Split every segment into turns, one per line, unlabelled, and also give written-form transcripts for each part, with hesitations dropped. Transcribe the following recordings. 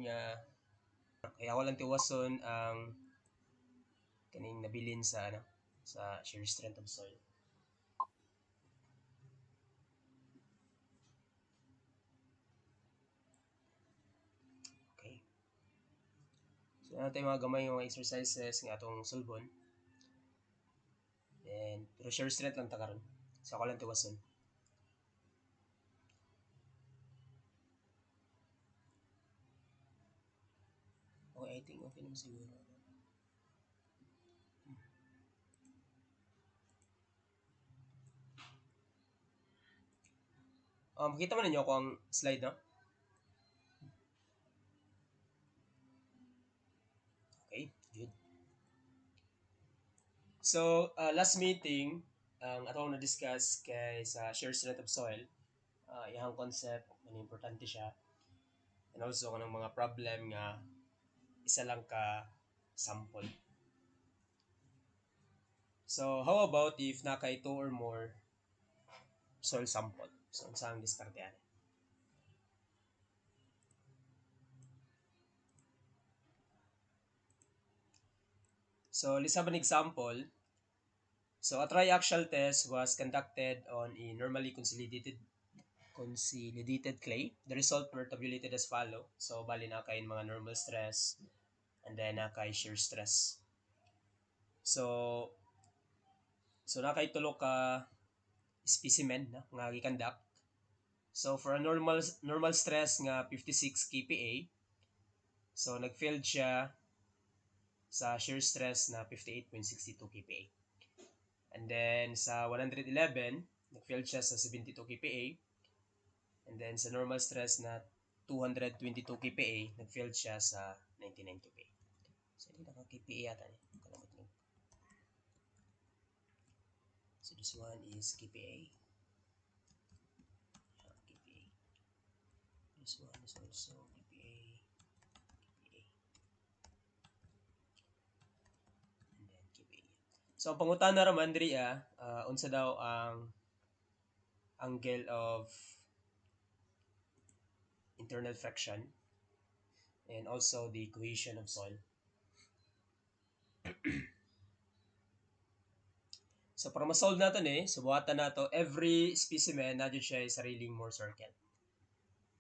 nga kaya ako lang tiwason ang kaning nabilin sa sa shear strength of soil. Okay. So natin mga gamay yung mga exercises nga atong sulbon. And pero shear strength lang ta karon. So ako lang tiwason. Okay, I think okay naman siguro. Makita mo ninyo ako ang slide, no? Okay, good. So, last meeting, ang atong na-discuss kay sa shear strength of soil, iyang concept, ano importante siya, and also kanang mga problem nga isa lang ka sample. So, how about if nakay two or more soil sample? So, saan diskarte yan? So, let's have an example. So, a triaxial test was conducted on a normally consolidated clay. The result were tabulated as follow. So, bali na kay mga normal stress and then na kay shear stress. So, na kay tulo ka specimen na nga gikandak. So, for a normal stress nga 56 kPa, so nag-failed siya sa shear stress na 58.62 kPa. And then sa 111, nag-failed siya sa 72 kPa. And then sa normal stress na 222 kPa, nag-failed siya sa 99 kPa. So hindi naka kPa yata eh. Kalamot mo. So this one is kPa. kPa. This one is also kPa. kPa. And then kPa. So ang pangutana raman diri unsa daw ang angle of internal friction and also the cohesion of soil. So para ma-solve natin subuhatan nato every specimen na dyan siya sariling Mohr circle.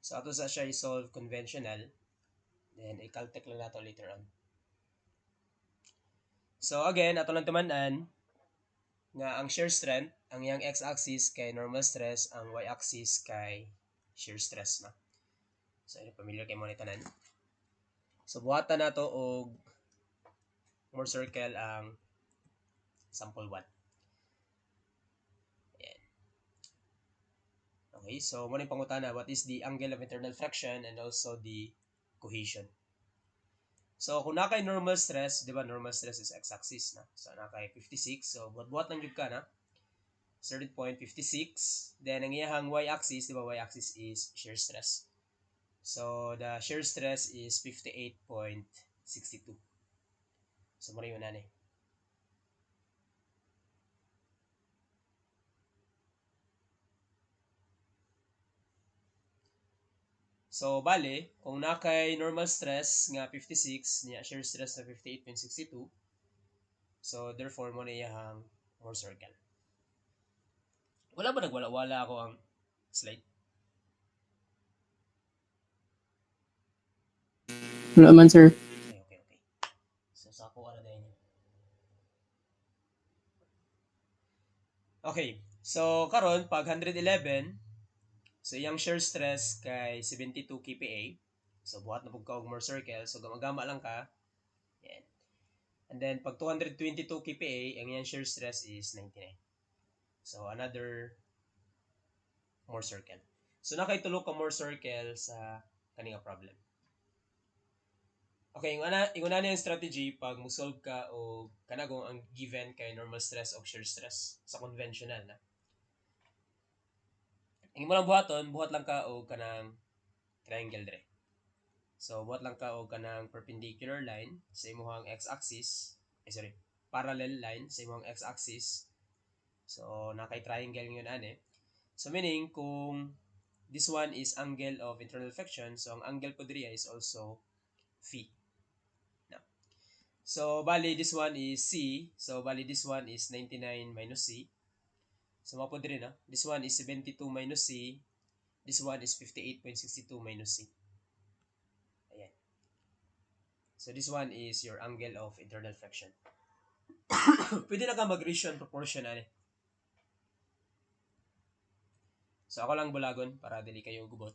So ato sa siya i-solve conventional, then i-caltech lang nato later on. So again, ato lang tumanan nga ang shear strength, ang iyang x-axis kay normal stress, ang y-axis kay shear stress na. So ini familiar kay mo ni tanan. So buhatan nato og Mohr circle ang sample 1. Okay, so muna yung pangutana, what is the angle of internal friction and also the cohesion? So, kung nakay normal stress, di ba normal stress is x-axis na. So, nakay 56. So, buhat-buhat lang yun ka na. Starting point, 56. Then, ang iyahang y-axis, di ba y-axis is shear stress. So, the shear stress is 58.62. So, muna yun na. So, bale, kung nakay normal stress nga 56, niya shear stress na 58.62, so, therefore, mo na iyahang Mohr circle. Wala ba nagwala-wala ako ang slide?
Wala man, sir.
Okay. So, sako ka na dahil. Okay. So, karon pag 111, so iyang shear stress kay 72 kPa. So, buhat na pagka og Mohr circle. So, gamagama lang ka. Yan. And then, pag 222 kPa, ang iyang shear stress is 99. So, another Mohr circle. So, nakaitulo ka Mohr circle sa kaninga problem. Okay, yung una yung strategy pag mo-solve ka o kanagong ang given kay normal stress o shear stress sa conventional na. Ang imo lang buhat lang ka o kanang triangle dire. So, buhat lang ka o kanang perpendicular line sa imong x-axis, parallel line sa imong x-axis. So, nakay triangle yun So, meaning kung this one is angle of internal friction, so ang angle po diri is also phi. No. So, bali, this one is C. So, bali, this one is 99 minus C. So, mapod rin, ha? This one is 72 minus C. This one is 58.62 minus C. Ayan. So, this one is your angle of internal flexion. Pwede na ka mag-ratio proportion, ani. So, ako lang bulagon para dili kayo gubot.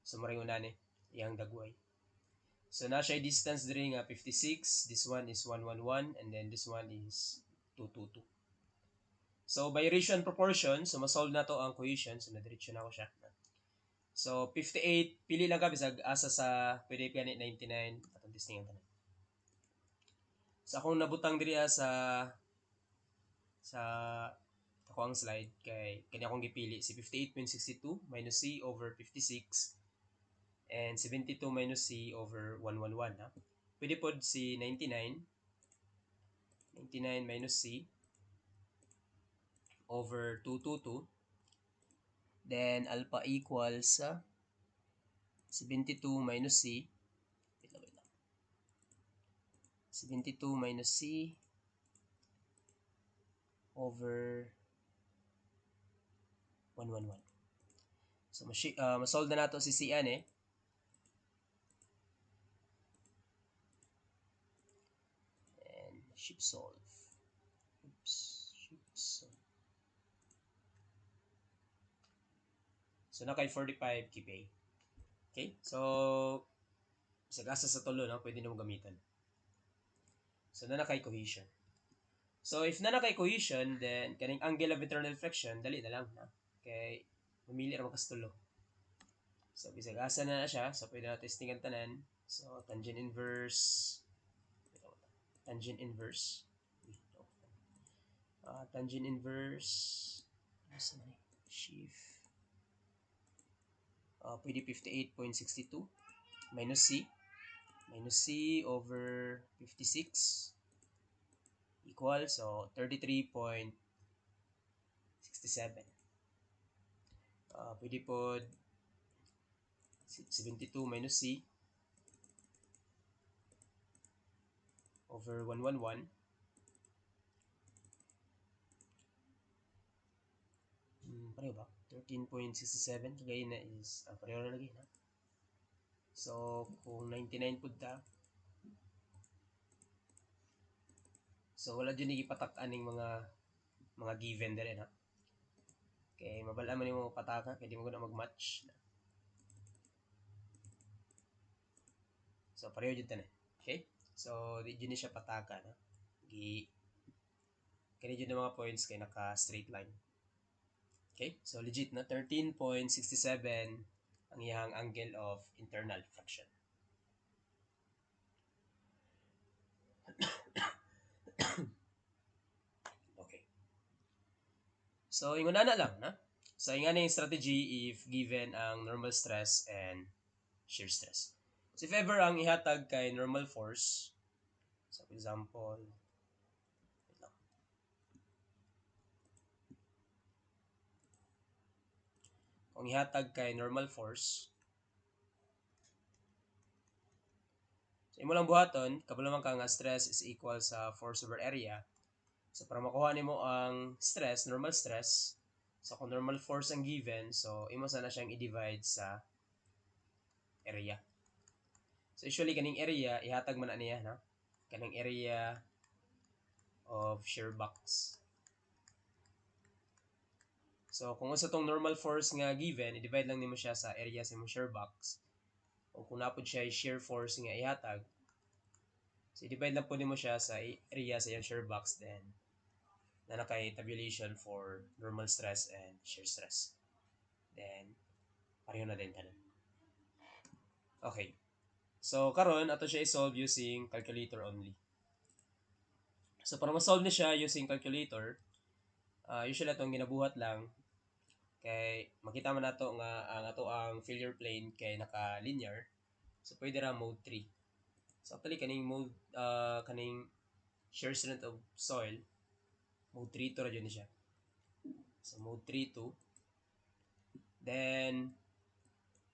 So, maringon na ni, iyang dagway. So, na siya distance diri nga 56. This one is 111. And then, this one is 222. So, by ratio and proportion, so, masolve na to ang cohesion. So, nadiretso na ako siya. So, 58, pili lang ka, bisag asa sa, pwede gani 99, atong testing ang tanan. So, akong nabutang diri sa ako ang slide, kay kanya akong gipili, si 58.62 minus C over 56, and 72 minus C over 111, ha? Pwede po si 99 minus C over 222, then alpha equals sa 72 minus C, 72 minus C over 111. So, masolve na nato si C an eh. And ship solve. Oops, ship solve. So, nakay 45 kPa. Okay? So, sagasa sa tulo, no? Pwede na mo gamitan. So, nakay cohesion. So, if nakay cohesion, then kaning angle of internal flexion, dali na lang, na? Kay, mamili ra magkastulo. So, bisag asa na siya. So, pwede na testing ang tanan. So, tangent inverse. Tangent inverse. Tangent inverse. Shift. Pwede 58.62 minus C. Minus C over 56 equal. So, 33.67. Pwede po 72 minus C over 111. Pareho ba? 13.67 kagaya na is pareho na lagi na. So, kung 99 po ta, so wala dyan ipatak-an ng mga given din ha. Okay, mabala man mo pataka, kaya di mo na mag-match. So, pareho dyan na. Okay? So, di dyan siya pataka na. Kaya dyan mga points kay naka-straight line. Okay? So, legit na 13.67 ang iyang angle of internal flexion. Okay. So, ingon na lang, na? So, ingon na yung strategy if given ang normal stress and shear stress. So, if ever ang ihatag kay normal force, so, for example, kung ihatag kay normal force, so, imo lang buhaton, kabalo man ka nga stress is equal sa force over area. So, para makuha nimo ang stress, normal stress, so kung normal force ang given, so imo sana siyang i-divide sa area. So, usually, kaning area, ihatag man niya, na? Kaning area of shear box. So, kung sa tong normal force nga given, i-divide lang nimo siya sa area sa imong shear box. O kung napod siya shear force nga ihatag, so i-divide lang po nimo siya sa area sa iyang shear box, then na nakay tabulation for normal stress and shear stress. Then, pareho na din tanan. Okay. So, karon ato siya i-solve using calculator only. So, para ma-solve ni siya using calculator, usually atong ginabuhat lang kay makita man nato nga ang ato ang failure plane kay naka-linear. So, pwede ra mode 3. So, actually, kaning mode, kaning shear strength of soil, mode 3 to ra dyan siya. So, mode 3 to. Then,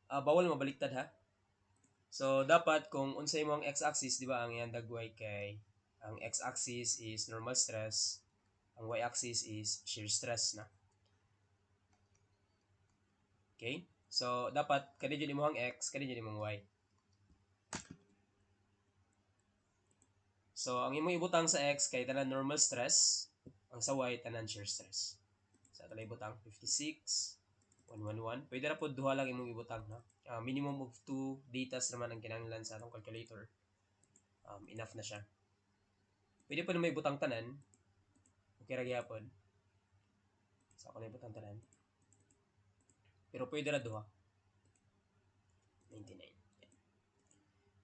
bawal mabaliktad ha. So dapat kung unsay mo ang x-axis, di ba, ang iyang dagway kay ang x-axis is normal stress, ang y-axis is shear stress na. Okay? So dapat kani jud imong x, kani jud imong y. So ang imong ibutang sa x kay tanan normal stress, ang sa y tanan shear stress. Sa ato ibutang 56 111. Pwede ra pod duha lang imong ibutang, no? Minimum of 2 datas naman ang kinahanglan sa atong calculator. Enough na siya. Pwede pa na may butang tanan. Okay ra gyapon. So ako na ibutang tanan. Pero pwede ra duha. 99.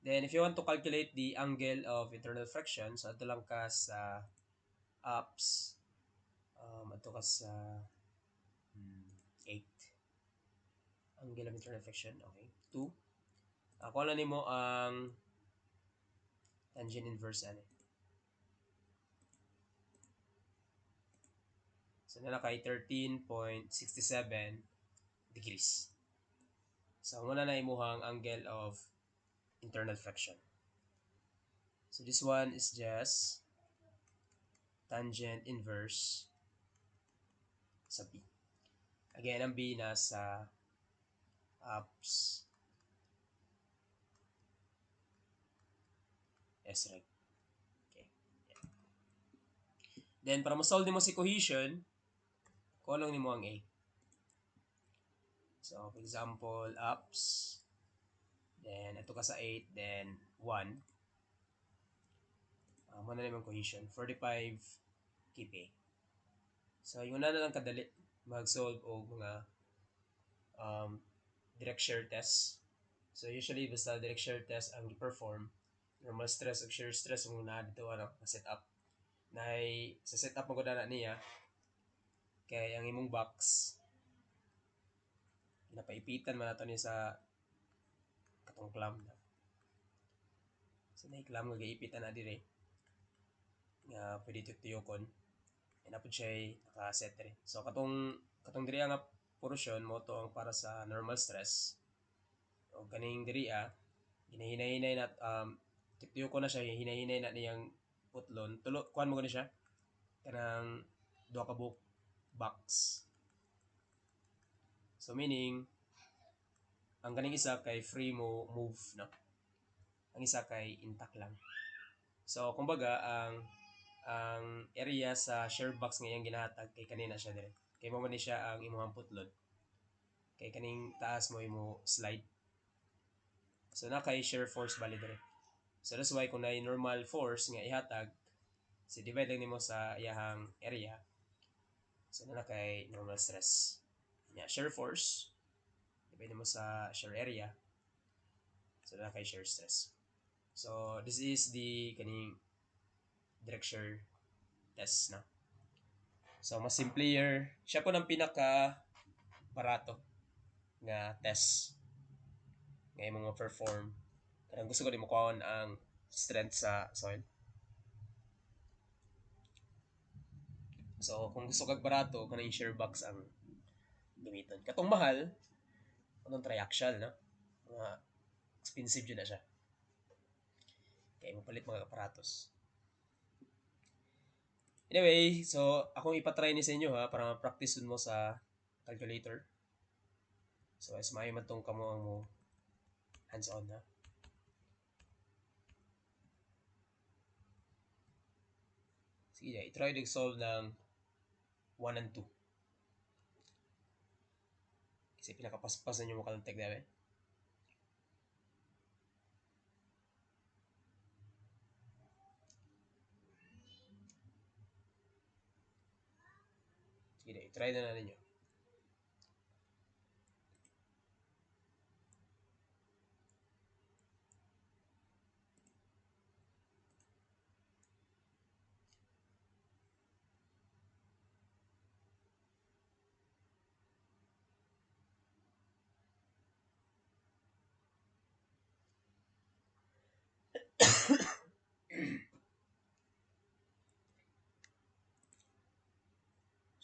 Then if you want to calculate the angle of internal friction, so ato lang ka sa apps. Ato ka sa 8. Angle of internal friction. Okay. 2. Ako lang nimo ang tangent inverse ani. So na kay 13.67 degrees. So muna na imuhang angle of internal friction. So this one is just tangent inverse sa B. Again, ang B nasa apps S right. Okay. Yeah. Then para ma-solve nimo si cohesion, kulong nimo ang A. So for example, apps, then ito ka sa 8, then 1. Muna naman cohesion, 45 keep A. So yung na lang kadali mag-solve o mga direct shear test. So usually basta direct shear test ang i-perform, normal stress o shear stress muna dito set up. Sa setup mo ko na niya kay ang imong box napaipitan man nato ni sa katong clamp na. So na clamp nga giipitan na dire nga pwede tuyokon. Napod siya naka-set rin. So katong diri nga portion mo to ang para sa normal stress. O ganing diri ginahinay-hinay na tuyokon na siya, hinahinay na niyang putlon. Kuan mo gani siya kanang duha ka buok box. So meaning ang ganing isa kay free mo move, no? Ang isa kay intact lang. So kumbaga ang area sa shear box ngayang ginahatag kay kanina siya dire. Kay mo man ni siya ang imong putlon. Kay kaning taas mo imo slide. So na kay shear force bali dire. So that's why kung na normal force nga ihatag, si divide lang nimo sa iyahang area. So na kay normal stress. Yeah, shear force divide mo sa shear area. So na kay shear stress. So this is the kaning direct shear test na. So mas simpler, siya po ng pinaka barato nga test nga imong perform kanang gusto ko di mo kuhaon ang strength sa soil. So kung gusto kag barato kanang shear box ang gamiton. Katong mahal kanang triaxial na mga expensive jud na siya. Kaya mo palit mga aparatos. Anyway, so akong ipatry ni sa inyo ha para ma-practice mo sa calculator. So as maayo man tong kamo ang mo hands-on ha. Sige, i-try to solve ng 1 and 2. Kasi pinakapaspas na nyo mo kalantag namin. Sige, i-try na ninyo.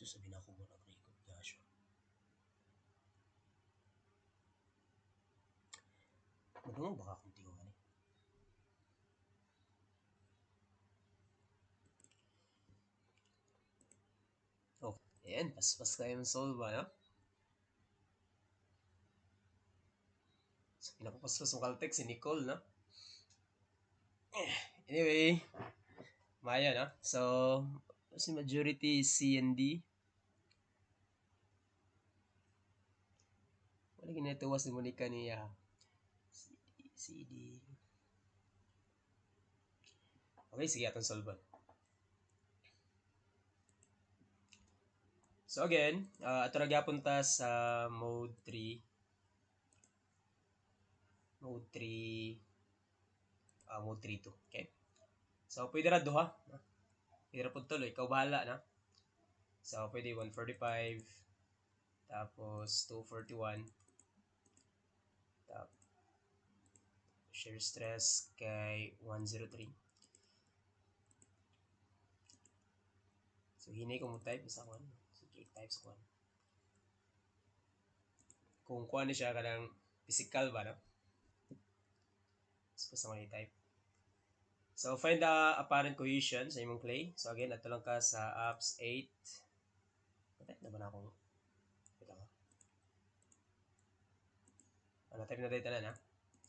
Sasabihin ako mo nag-record nga siya. Madungog baka akong Ayan, paspas kayong solve ba, no? So, pinakapaspas mo Caltech si Nicole, no? Anyway, maya, no? So, si majority is C and D. Wala ginatuwas ni Monica niya. C, D. Okay, sige, atong solve. So again, ato ra gyapon ta sa mode 3. Mode 3 mode 3 to. Okay? So pwede ra duha. Pwede ra pud tuloy, ikaw bahala na. So pwede 145 tapos 241 tapos shear stress kay 103. So hinay ko mo type sa 1. So 8 times 1. Kung kuha ni siya kanang physical ba, no? So sa mga type. So find the apparent cohesion sa imong clay. So again, ato lang ka sa apps 8. Type na ba na akong type na dito na.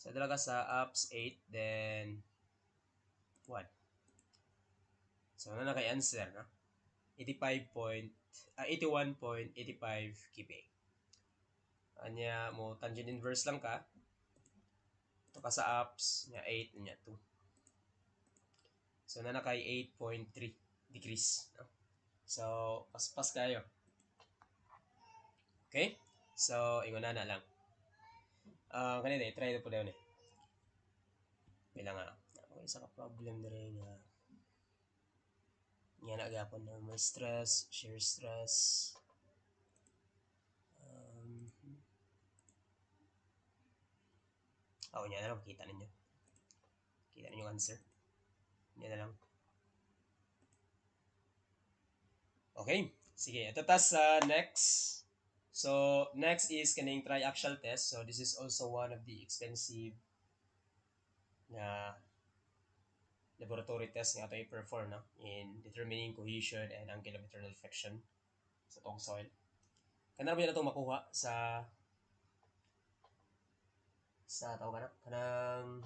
So ato lang ka sa apps 8 then 1. So ano na kay answer, no? 81.85 kPa. Anya mo tangent inverse lang ka. Ito ka sa apps nya 8 nya 2. So na kay 8.3 degrees, no? So paspas kayo. Okay? So ingon na lang. Kanina try na po daw ni. Bilang nga. Okay, isa ka problem dire nga. Nga na gapon normal stress, shear stress. Nya na lang kita ninyo. Kita ninyo answer. Nya na lang. Okay, sige. Ito ta sa next. So, next is kaning triaxial test. So, this is also one of the expensive na laboratory test nga ito i-perform, no? In determining cohesion and angle of internal flexion sa tong soil. Kanara ba na ito makuha sa tawag na kanang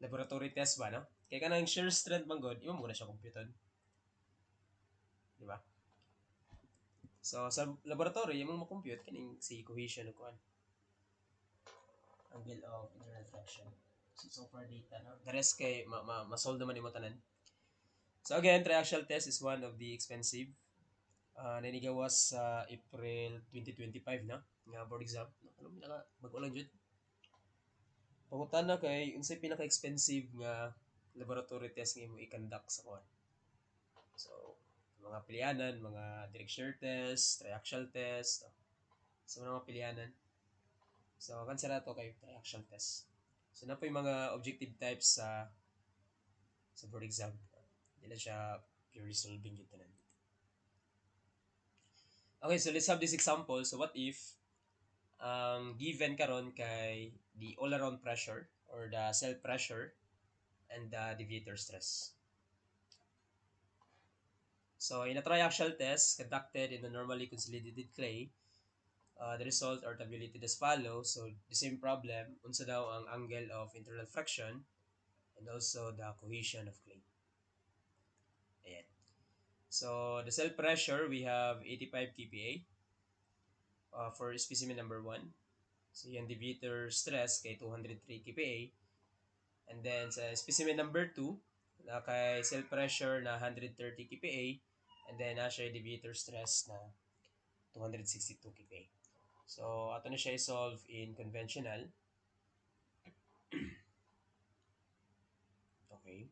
laboratory test ba, no? Kaya kanang shear strength man god, imo mo na siya computed. Di ba? So, sa laboratory, yung mo compute kaning si cohesion o kuan. Angle of internal flexion. So far data, no? The rest kay ma-solve naman mo tanan. So again, triaxial test is one of the expensive. Nanigawas sa April 2025 na nga board exam. Ano pinaka mag-ulang jud. Pangutan na kay unsay pinaka-expensive nga laboratory test nga imo i-conduct sa kuan. So, mga pilianan, mga direct shear test, triaxial test. So, mga pilianan. So, kansara to kay triaxial test. So, na po yung mga objective types sa board exam. Hindi na siya purely solving yun tanan. Okay, so let's have this example. So, what if given karon kay the all-around pressure or the cell pressure and the deviator stress. So, in a triaxial test conducted in a normally consolidated clay, the results are tabulated as follows. So, the same problem, unsa daw ang angle of internal flexion and also the cohesion of clay. Ayan. So, the cell pressure, we have 85 kPa for specimen number 1. So, yung deviator stress kay 203 kPa. And then, sa specimen number 2, na kay cell pressure na 130 kPa. And then, siya deviator stress na 262 kPa. So, ato na siya i-solve in conventional. Okay.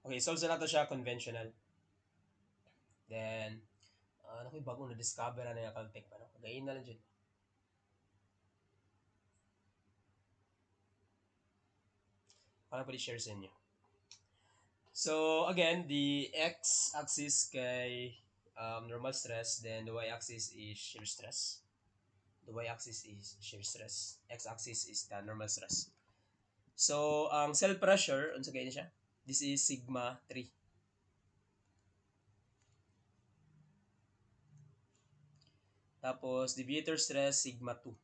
Okay, solve na nato siya conventional. Then, ano ko yung bagong na-discover na yung Caltech pa, no? Kagayin na lang dyan. Paano pwede share sa inyo? So again, the x-axis kay normal stress, then the y-axis is shear stress. The y-axis is shear stress. X-axis is the normal stress. So ang cell pressure, unsa kay siya? This is sigma 3. Tapos deviator stress sigma 2.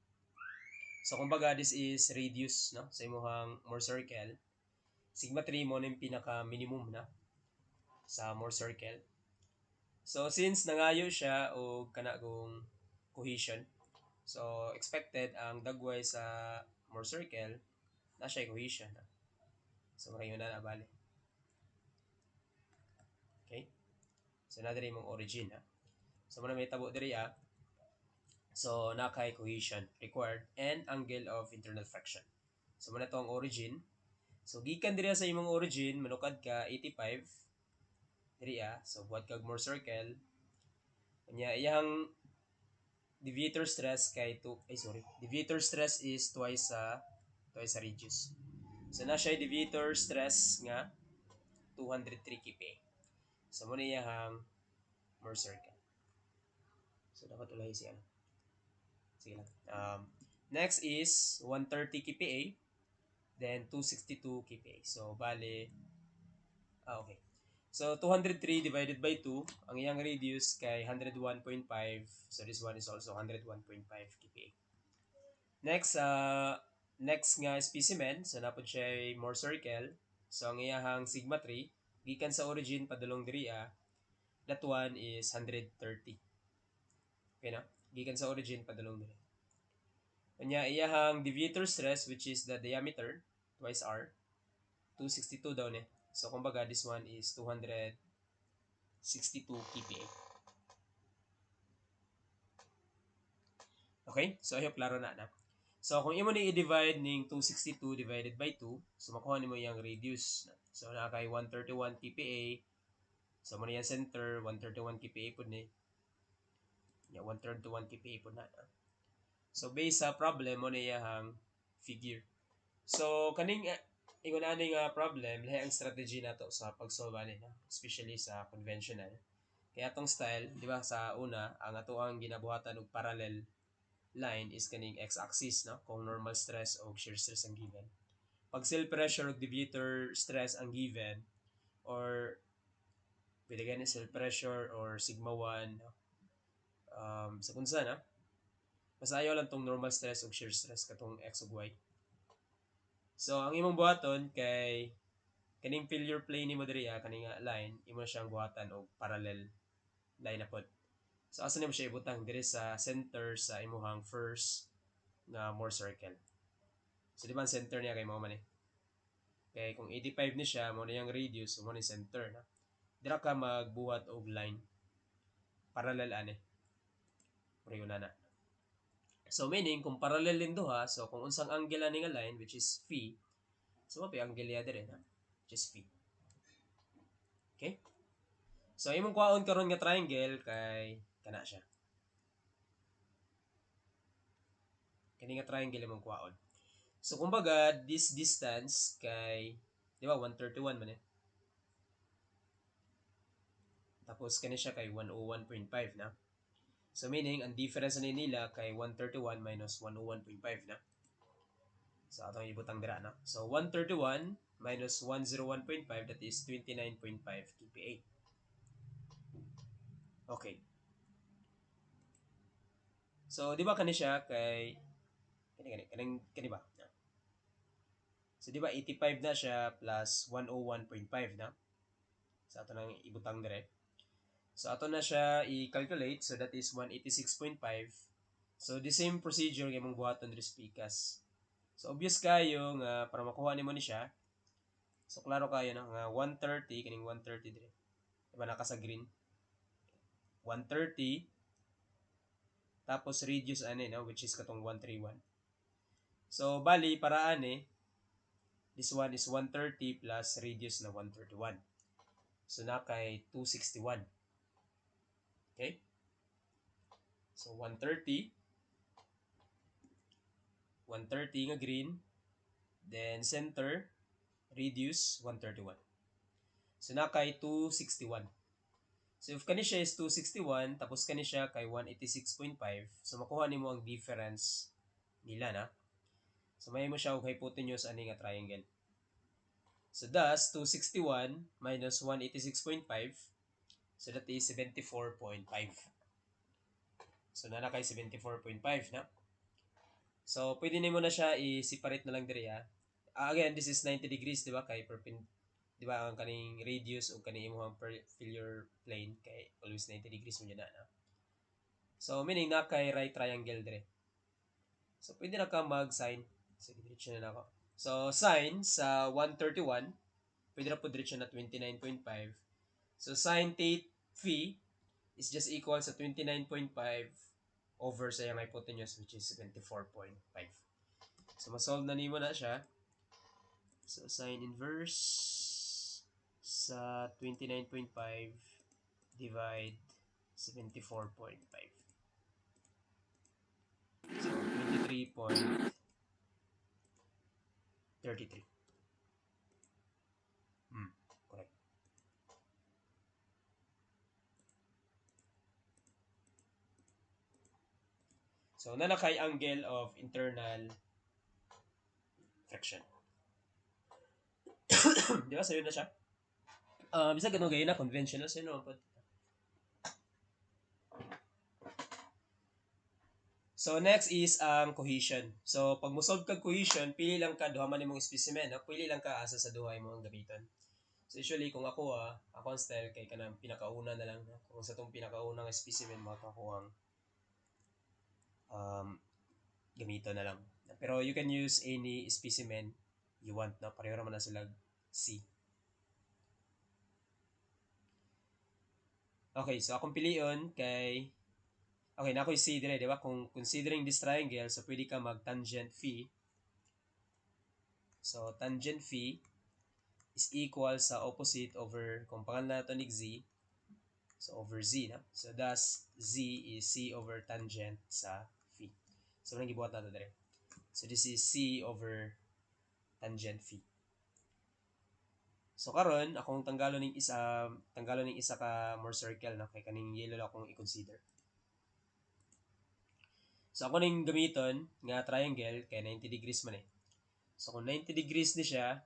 So kumbaga this is radius no sa imong Mohr circle. Sigma 3 mo na yung pinaka minimum na sa Mohr circle. So since nangayo siya og kana gong cohesion, so expected ang dagway sa Mohr circle na siya cohesion. So makayo na bali. Okay? So na diri mong origin ha. So muna may tabo diri So nakay cohesion required and angle of internal friction. So muna to ang origin. So gikan diri sa imong origin manukad ka 85 diri so buhat kag Mohr circle. Kanya iyang deviator stress kay deviator stress is twice sa radius. So na siya deviator stress nga 203 kPa. So mo niya hang Mohr circle. So dapat ulay siya. Sige lang. Next is 130 kPa, then 262 kPa. So bale okay. So 203 divided by 2, ang iyang radius kay 101.5. So this one is also 101.5 kPa. Next nga specimen, so napod siya Mohr circle. So ang iyahang sigma 3 gikan sa origin padulong diri that one is 130. Okay na? Gikan sa origin padulong diri. Kanya iyahang deviator stress which is the diameter twice r 262 daw ni. So kumbaga this one is 262 kPa. Okay? So I hope klaro na. So kung imo ni i-divide ning 262 divided by 2, so makuha nimo yang radius. So na kay 131 kPa. So mo yung center 131 kPa pud ni. Yeah, 131 kPa pud na. So based sa problem mo niya hang figure. So kaning ingon ani nga problem, lahi ang strategy nato sa pag-solve ani na, especially sa conventional. Kaya atong style, di ba sa una, ang ato ang ginabuhatan og parallel line is kaning x-axis no, kung normal stress o shear stress ang given. Pag cell pressure ug deviator stress ang given or pwede gani cell pressure or sigma 1 no? Sa kunsa na mas ayaw lang tong normal stress ug shear stress katong x ug y. So ang imong buhaton kay kaning failure plane nimo diri kaning line imo na siyang buhatan og parallel line na pod. So asa nimo siya ibutang diri sa center sa imong first na Mohr circle. So di ba ang center niya kay mao man Kay kung 85 ni siya mo na yung radius mo ni center na. Dira ka magbuhat og line parallel ani. Pareho na. So meaning kung parallel din duha, so kung unsang angle ani nga line which is phi, so mapi angle ya dire na, which is phi. Okay? So imong kuhaon karon nga triangle kay kana siya. Kani nga triangle imong kuhaon. So kumbaga this distance kay di ba 131 man Tapos kani siya kay 101.5 na. So meaning ang difference ni nila kay 131 minus 101.5 na. So atong ibutang dira na. So 131 minus 101.5 that is 29.5 kPa. Okay. So di ba kani siya kay kani ba? So di ba 85 na siya plus 101.5 na. So ato nang ibutang dire. So ato na siya i-calculate so that is 186.5. So the same procedure nga imong buhaton diri sa pikas. So obvious kayo nga para makuha nimo ni siya. So klaro kayo na nga 130 kining 130 dire. Diba naka sa green? 130 tapos radius ani no which is katong 131. So bali para ani this one is 130 plus radius na 131. So na kay 261. Okay? So 130 nga green then center radius 131. So na kay 261. So if kani siya is 261 tapos kani siya kay 186.5, so makuha nimo ang difference nila na. So may mo siya og hypotenuse ani nga triangle. So thus 261 minus 186.5, so that is 74.5. So na kay 74.5 na. So pwede nimo na siya i-separate na lang diri ha. Again, this is 90 degrees, di ba? Kay di ba ang kaning radius o kaning imong failure plane kay always 90 degrees mo na. So meaning na kay right triangle dire. So pwede na ka mag-sin. Sige, diretso na ako. So sin sa 131, pwede na po diretso na 29.5. So sin theta phi is just equal sa 29.5 over sa yung hypotenuse which is 74.5. So masolve na nimo na siya. So sin inverse sa 29.5 divide 74.5. So 23.33. Correct. So nanakay angle of internal friction. Di ba? Sayo na siya. Bisa ganun gayon na conventional sa no. So next is cohesion. So pag mo solve kag cohesion, pili lang ka duha man imong specimen, no? Pili lang ka asa sa duha imong gamiton. So usually kung ako ako ang style kay kanang pinakauna na lang, no? Kung sa tong pinakaunang specimen makakuha ang gamiton na lang. Pero you can use any specimen you want, no? Pareho naman na sila C. Okay, so akong pilion kay okay, na ako'y C dire, di ba? Kung considering this triangle, so pwede ka mag-tangent phi. So, tangent phi is equal sa opposite over, kung pangalan natin ni Z, so over Z, na? So, thus, Z is C over tangent sa phi. So, nang gibuhat natin dire. So, this is C over tangent phi. So, karon akong tanggalon ning isa ka more circle, na? Kay kaning yellow lang akong i-consider. So ako ning gamiton nga triangle kay 90 degrees man eh. So kung 90 degrees ni siya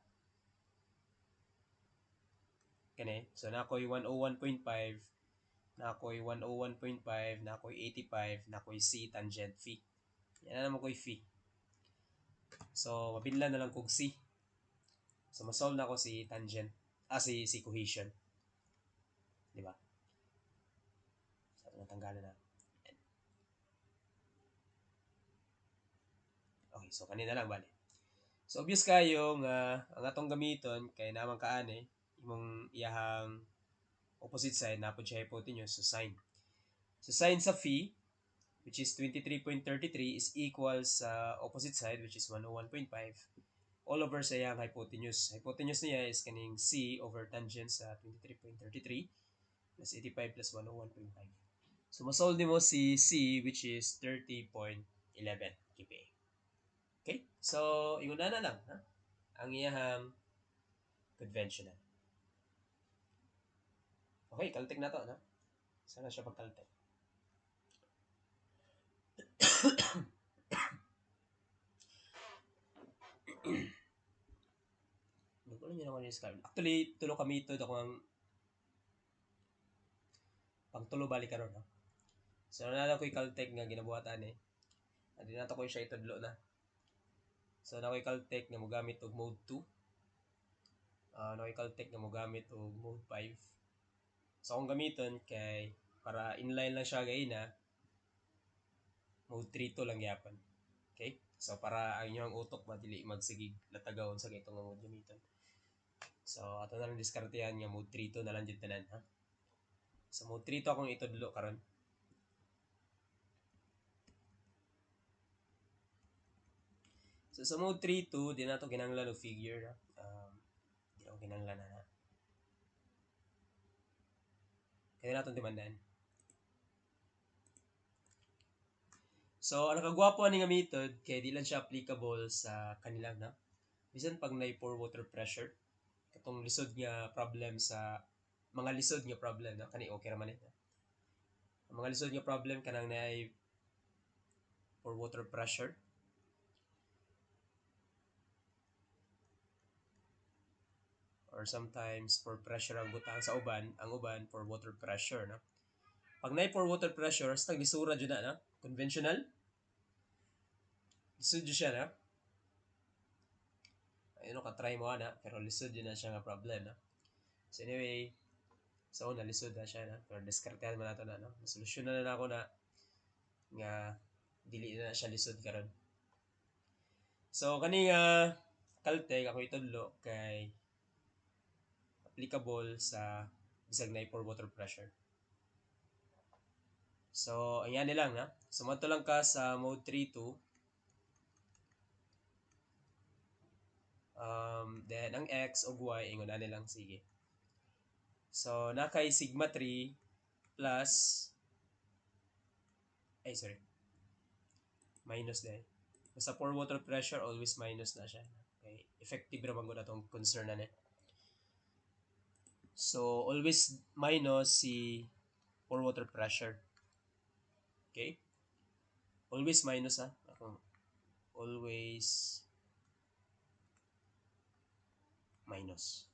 kani, so na ako'y 101.5, na ako'y 101.5, na ako'y 85, na ako'y C tangent phi. Yan na naman ko'y phi. So mabinlan na lang kog C. So ma-solve na ko si tangent, si cohesion. Di ba? So natanggalan na. Okay, so kanina lang bali. So obvious kayo nga ang atong gamiton kay namang kaani imong iyahang opposite side na po siya hypotenuse so sin. So sin sa phi which is 23.33 is equal sa opposite side which is 101.5 all over sa iyang hypotenuse. Hypotenuse niya is kaning C over tangent sa 23.33 plus 85 plus 101.5. So masolve mo si C which is 30.11 kPa. Okay? So, inguna na lang, ha? Ang iyahang conventional. Okay, kaltek na to, no? Sana siya pagkaltek. Ano nyo naman yung scar? Actually, tulo kami ito. Ako ang pangtulo balik karon, no? So, nalala ko yung kaltek nga ginabuhatan eh. Hindi na ko siya itudlo na. So, na ko yung kaltek nga mogamit og mode 2. Na ko yung kaltek nga mogamit og mode 5. So, akong gamiton kay para inline lang siya gay na mode 3 to lang yapon. Okay? So, para ang inyong utok madili magsigig latagawon sa gaytong nga mode gamiton. So, ato na lang diskartehan nga mode 3 to na lang dito tanan, ha? So, mode 3 to akong itudlo karon. So, sa mode 3-2, di na ito ginanglan o figure. Di na ito ginanglan na. Kaya na itong timandaan. So, ang nakagwapo ni nga method, kaya di lang siya applicable sa kanilang na. Bisan pag na-pour water pressure. katong lisod nga problem sa mga lisod nga problem na kani okay ra man eh. Ang mga lisod nga problem kanang naay for water pressure. Or sometimes for pressure ang butang sa uban, ang uban for water pressure, no? Pag naay for water pressure, stag lisura jud na, no? Conventional. Lisod jud siya, no? Ayun ka try mo ana, pero lisod jud na siya nga problem, no? So anyway, so nalisod na siya, no? Pero diskartehan man nato na, no? Solusyonan na ako na nga dili na siya lisod karon. So kani nga Caltech ako itudlo kay applicable sa bisag na for water pressure. So, ayan nilang na. Sumato lang ka sa mode 3.2. Then, ang x o y, ingon na nilang sige. So, nakay sigma 3 plus, minus din. Basta for water pressure, always minus na siya. Okay. Effective naman ko na itong concern na niya. So, always minus si for water pressure. Okay? Always minus ha. Always minus.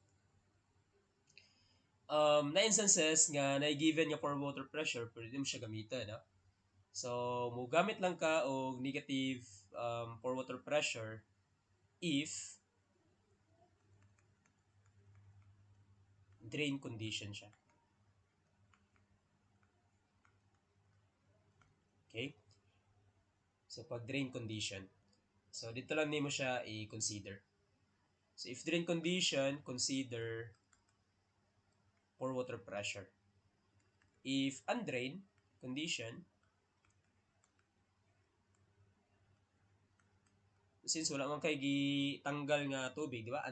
Na instances nga na given nga for water pressure, pwede mo siya gamitin. No? So, mo gamit lang ka og negative for water pressure if drain condition siya. Okay? So, pag drain condition. So, dito lang nimo siya i-consider. So, if drain condition, consider for water pressure. If undrain condition, since wala man kay gitanggal nga tubig, di ba?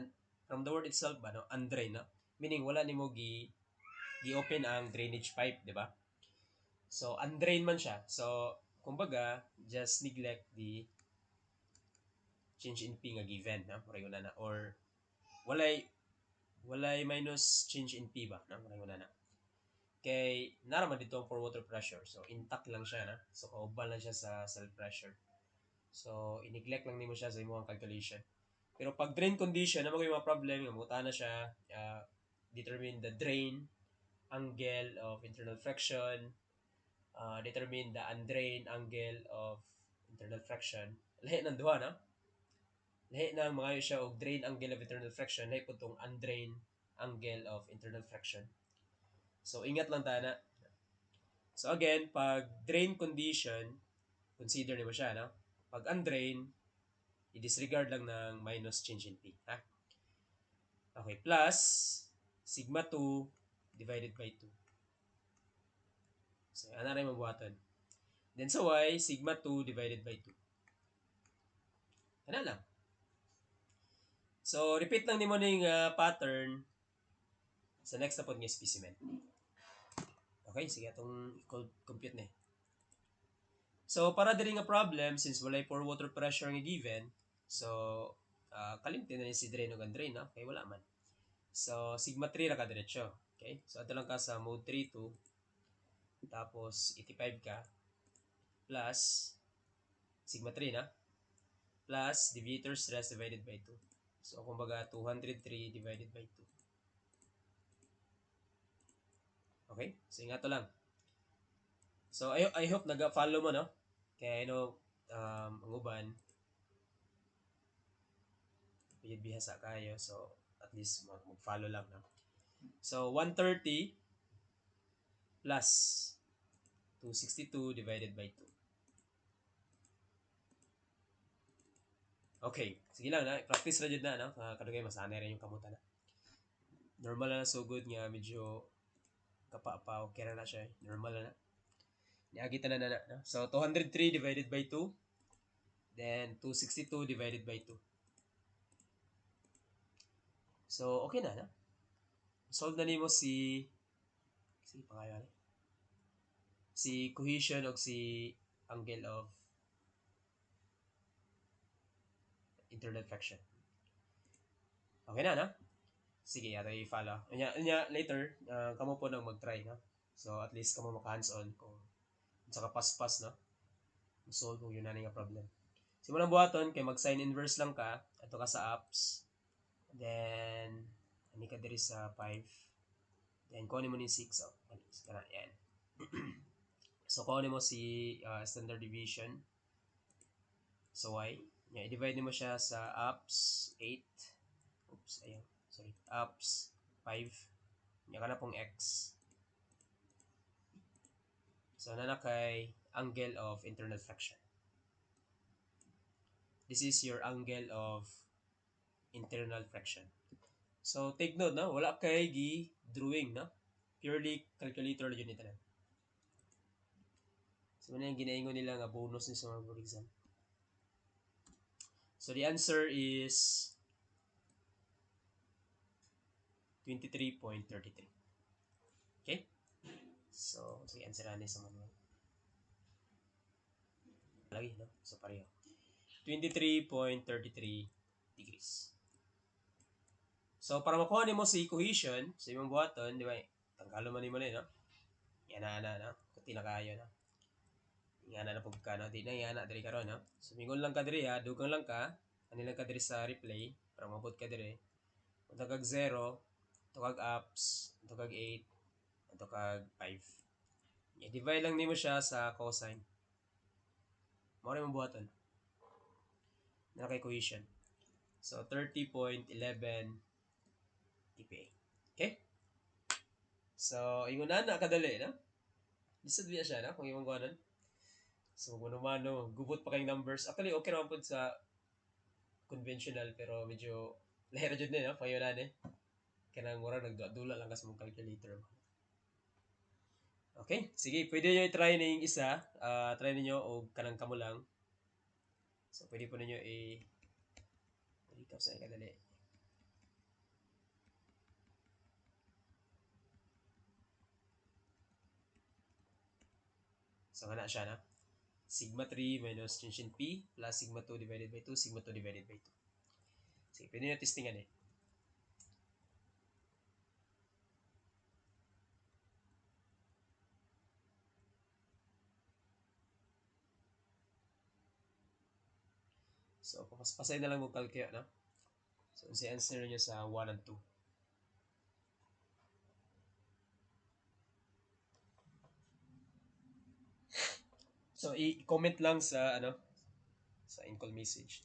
From the word itself ba, no? Undrain, no? Meaning wala nimo gi-open ang drainage pipe, di ba? So, undrain man siya. So, kumbaga, just neglect the change in P nga given, no? Na. Or, walay minus change in P ba? No? Na. Kay, naraman dito for water pressure. So, intact lang siya, na? So, kaubal lang siya sa cell pressure. So, i-neglect lang nimo siya sa imong calculation. Pero pag drain condition, na mga problem, mamuta na siya, determine the drain angle of internal friction, determine the undrained angle of internal friction. Lahi ng duha, no? Lahi ng mga siya og drain angle of internal friction, lahi po itong undrained angle of internal friction. So, ingat lang tayo na. So, again, pag drain condition, consider nyo siya, no? Pag undrained, i-disregard lang ng minus change in P. Ha? Okay, plus sigma 2 divided by 2. So, ano rin mabuhatan. Then sa y, sigma 2 divided by 2. Ano lang. So, repeat lang nimo ning pattern sa next na pod nga specimen. Okay, sige atong compute na. So, para diri nga problem, since walay for water pressure nga given, so, kalimtin na ni si drain o drain, no? Okay, wala man. So, sigma 3 ra ka diretso. Okay? So, ato lang ka sa mode 3.2. Tapos, 85 ka. Plus, sigma 3 na. Plus, deviator stress divided by 2. So, kumbaga, 203 divided by 2. Okay? So, nga to lang. So, I hope nag-follow mo, no? Kaya, ang uban, bihasa kayo. So, at least mag-follow lang, no? So, 130 plus 262 divided by 2. Okay, sige lang na. Practice na dyan na, no? Kadugay, masanay rin yung kamuta na. Normal na so good nga, medyo kapapa, okay na siya. Normal na. Niagita na. No? So, 203 divided by 2. Then, 262 divided by 2. So, okay na. Solve na nimo si pangalan si cohesion o si angle of internal friction. Okay na. Sige, ato i-follow. Later, kamo po nang mag-try, no? So, at least kamo maka-hands-on kung sa kapaspas, no? Solve mo yun na nga problem. Simulang buhaton, kay mag-sign inverse lang ka, ato ka sa apps, then, ani ka diri sa 5, then, kunin mo ni 6, oh, kana, yan. So, kunin mo si standard deviation, so y, yeah, i-divide mo siya sa apps 8, oops, ayun, sorry, apps 5, yan ka na pong x. So, na kay angle of internal flexion. This is your angle of internal flexion. So, take note, no? Wala kay gi-drawing, no? Purely calculator yun ito na. So, ano yung ginaingon nila nga bonus ni sa mga board exam. So, the answer is 23.33. Okay? So, sige, answer na sa manual. Lagi, no? So, pareho. 23.33 degrees. So, para makuha ni mo si cohesion sa imong buhaton, di ba? Tangkalo man ni mo no? Yan na. Kuti na kayo, no? Yan na pagka, no? Di na yan na, diri karon, no? So, mingon lang ka diri, ha? Dugang lang ka. Ano lang ka diri sa replay. Para mabot ka diri. Punta kag 0, ito kag apps, ito kag 8, ito kag 5. I-divide lang nimo siya sa cosine. Mao rin mong buhaton. Na kay cohesion. So, 30.11 dpa. Okay? So, ingon na kadali, no? Lisod niya siya, no? Kung imong kuhanon. So, mano-mano, gubot pa kayong numbers. Actually, okay naman po sa conventional, pero medyo lahira dyan no? Payunan Kaya mura nagdula lang kasi mong calculator. Okay, sige, pwede nyo i-try na yung isa. Try ninyo o kanang kamo lang. So, pwede po ninyo dito sa ikadali. So, kana siya na. Sigma 3 minus tangent P plus sigma 2 divided by 2, sigma 2 divided by 2. Sige, pwede nyo testingan So, pasay na lang mo calculate, no? So, si answer nyo sa 1 and 2. So, i-comment lang sa, sa in-call message.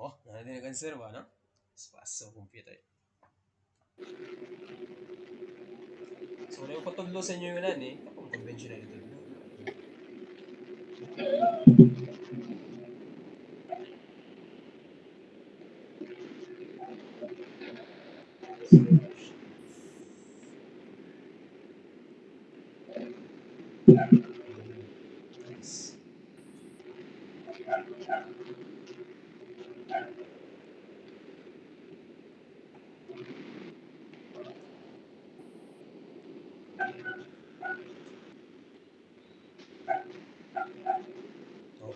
Oh, natin nag-answer ba, no? Spaso computer. So, ano yung patudlo sa inyo yun kapag conventional ito. Nice.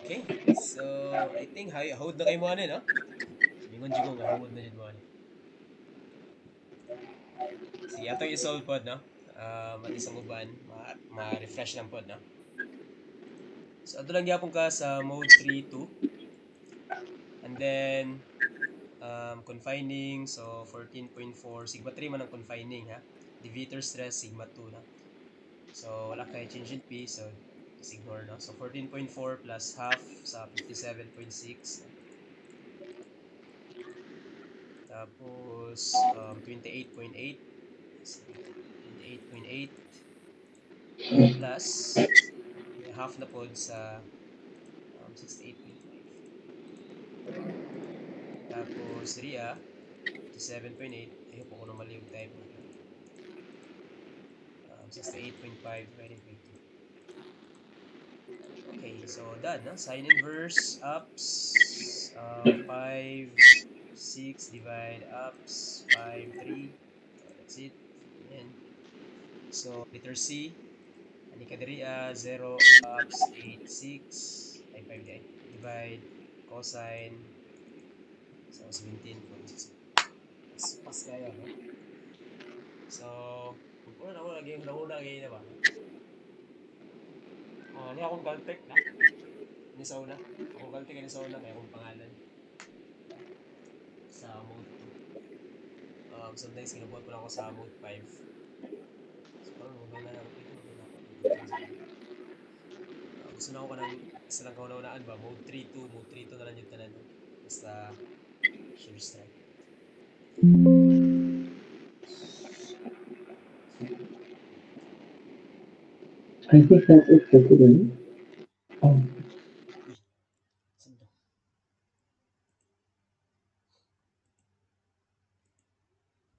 Okay. So, I think hold na kayo mo no? Mingon dyan ko nga, hold na dyan mo Sige, ato i-solve pod, no? At isang uban, ma-refresh lang pod, no? So, ato lang gyapon ka sa mode 3-2. And then, confining, so 14.4, sigma 3 man ang confining, ha? Deviator stress, sigma 2, na. So, wala kay change in P, so Ignore, no? So, 14.4 plus half sa 57.6. Tapos, 28.8. 28.8 plus half na pod sa 68.5. Tapos, 3 57.8. Ayun po ko na mali yung type. 68.5 divided by 2. Okay, so done. No? Sine inverse ups 5, 6 divide ups 5, 3. So that's it. Ayan. So letter C. Ani ka diri 0 ups 8, 6. Ay 5 di ay. Divide cosine. So 17.6. Pas kayo, no? So, una lagi na ba? Ni akong Caltech na. Ni sa una. Ako Caltech ni sa una kaya akong pangalan sa mode 2. Sometimes kinubuhat ko lang ako sa mode 5. So, parang muna na ako. Pwede muna ako. Mode 3 sa una. Gusto na ako ka ng isa lang kauna-unaan ba? Mode 3-2. Mode 3-2 na lang yung tanan. Basta shear strike.
I think that's it for today.
Uy, saan to?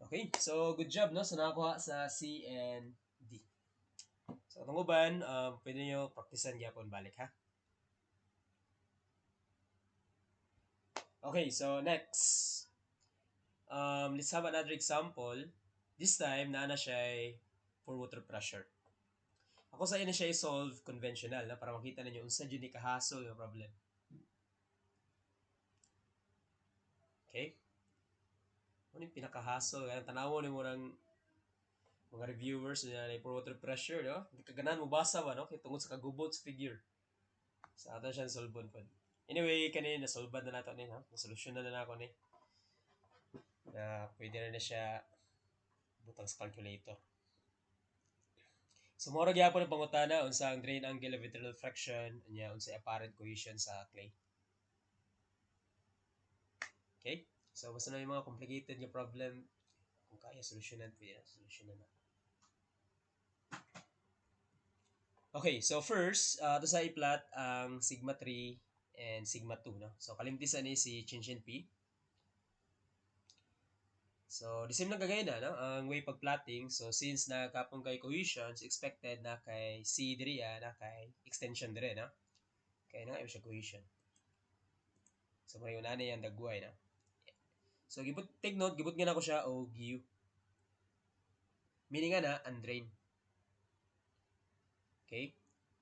Okay, so good job no sa nakakuha sa C and D. So itong uban, pwede nyo praktisan gyapon balik ha. Okay, so next. Let's have another example. This time, na siya for water pressure. Ako sa ina siya i-solve conventional na para makita ninyo unsa jud ni kahasol yung problem. Okay? Ano yung pinakahasol? Kaya tanawo ni mo ng mga reviewers na for water pressure, no? Hindi ka ganahan mo basa ba, no? Kaya tungkol sa kagubot sa figure. Sa ato siya solve po. Anyway, kanina nasolve na nato ni, ha? Nasolusyon na ako ni. Na pwede na siya butang sa calculator. So, mora gyapon ang pangutana unsa ang drain angle of internal fraction nya unsa apparent cohesion sa clay. Okay? So, basta na yung mga complicated nga problem, kung kaya solusyonan, pwede na solusyonan na. Okay, so first, ito sa i-plot ang sigma 3 and sigma 2. No? So, kalimtisan ni si Chinchin P. So, the same lang kagaya na, no? Ang way pag-plotting. So, since nakapong kay cohesions, expected na kay C diri na kay extension diri, no? Kaya na siya cohesion. So, may una na yan dagway, no? So, take note, gibut nga na ko siya o GU. Meaning nga na, undrained. Okay?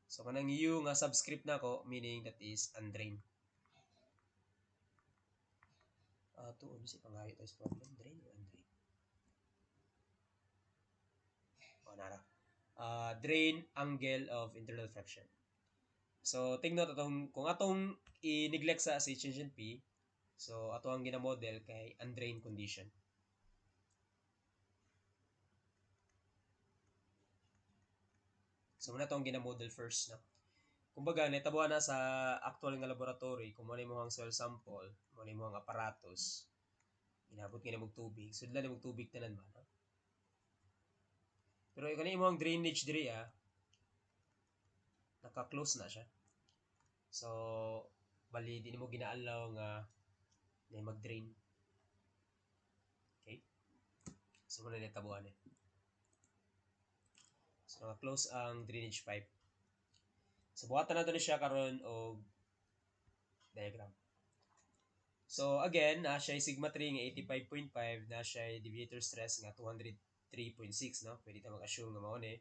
So, kanang U nga subscript na ko, meaning that is undrained. Ito, ano si pangayo tayo sa problem? Drain o undrained? Nara. Drain angle of internal fraction. So, take note atong, kung atong i-neglect sa si Chinchin P, so ato ang ginamodel kay undrained condition. So, muna itong ginamodel first, no? Kumbaga, nitabuhan na sa actual nga laboratory, kung mali mo ang soil sample, mali mo ang aparatos, inabot nga na tubig, so dila na tubig tanan ba, no? Pero kanina mo ang drainage diri naka-close na siya. So, bali di mo ginaalaw nga na mag-drain. Okay? So, muna nitabuhan eh. So, naka-close ang drainage pipe. So, buhatan na doon siya karon og diagram. So, again, na siya sigma 3 nga 85.5, na siya deviator stress nga 203.6, no? Pwede ta mag-assume nga mao ni.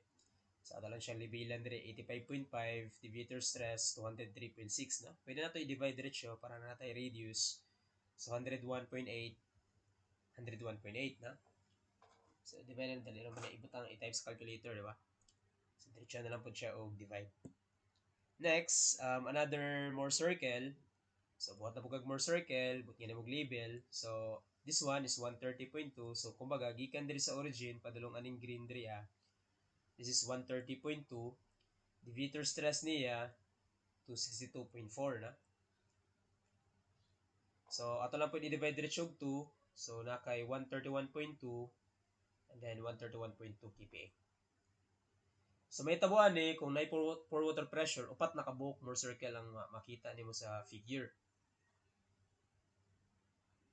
Sa ato lang siyang libilan dire 85.5 deviator stress 203.6, no? Pwede na to i-divide diretso para na natin i-reduce so 101.8 101.8 na. So, divide na dali naman na ibutang i-type sa calculator, di ba? So, diretso na lang po siya o divide. Next, another more circle. So, buhat na po kag more circle, buhat nga na label. So, this one is 130.2. So, kumbaga, gikan diri sa origin, padulong aning green diri This is 130.2. Divitor stress niya 262.4 na. So ato lang po i-divide diretso og 2. So nakay 131.2 and then 131.2 kPa. So may tabuan ni kung nay pore water pressure, upat na kabuok more circle ang makita nimo sa figure.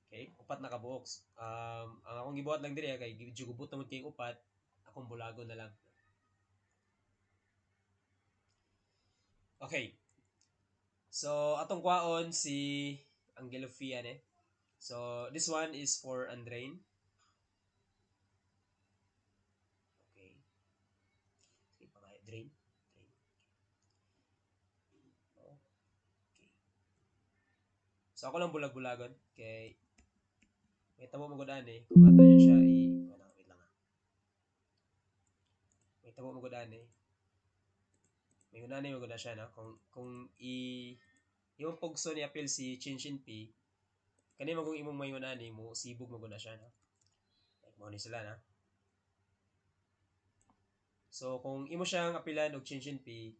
Okay, upat na kabuok. Ang akong gibuhat lang diri kay gibut na kay upat, akong bulagon na lang. Okay. So atong kwaon si angle of phi ani. So this one is for undrained. Okay. Okay, pangay drain. Okay. So ako lang bulag-bulagon kay may tabo mo gud ani kung ato yun siya wait lang. May tabo mo gud ani. May unani mo gud siya no kung yung pugso ni appeal si Chinchin P kani mo kung imong may unani mo sibog mo gud siya no. Like mo ni sila na. So kung imo siyang apilan og Chinchin P,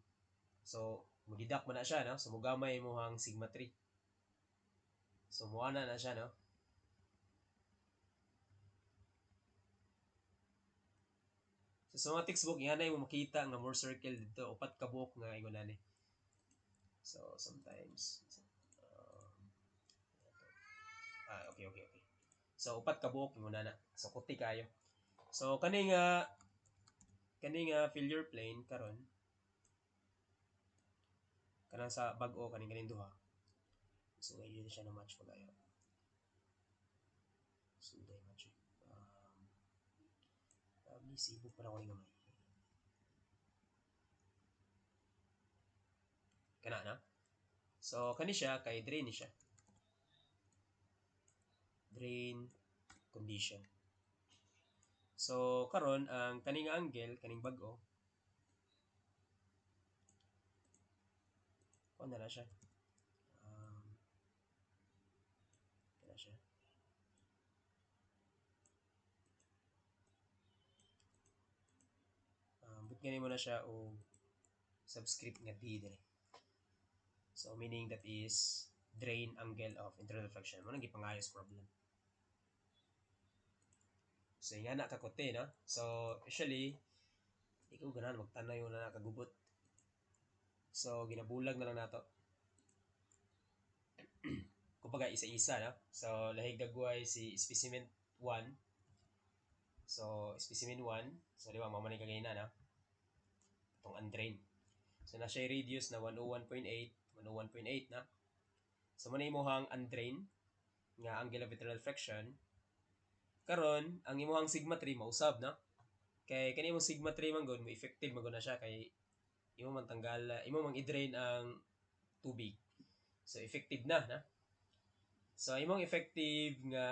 so mudidak man na siya no. So mugamay mo hang sigma 3. So muana na siya no. So sa mga textbook yan ay mo makita nga more circle dito upat ka buok nga ingon ani. So sometimes okay. So upat ka buok ingon na. So kuti kayo. So kani nga failure plane karon kanang sa bag-o kaning duha. So ngayon siya na match pagayo. So day match. Ni sibuk pa ako ni gamay. Kana na. So kani siya kay drain ni siya. Drain condition. So karon ang kaning angle kaning bag-o na siya. Kana siya. But gani mo na siya o subscript nga D dire. So meaning that is drain angle of internal reflection. Mo nang gipangayos problem. So nga na kakote no. So usually ikaw ganan magtanay mo na nakagubot. So ginabulag na lang nato. Kumbaga isa-isa no. So lahig dagway si specimen 1. So specimen 1, so di ba mao man kagay na no. Itong undrained. So na siya radius na 101.8 na. So muna imuhang undrained nga angle of internal reflection. Karon ang imuhang sigma 3 mausab na. Kay kani imong sigma 3 man gud mo effective man gud na siya kay imo man tanggal imo man i-drain ang tubig. So effective na. So imong effective nga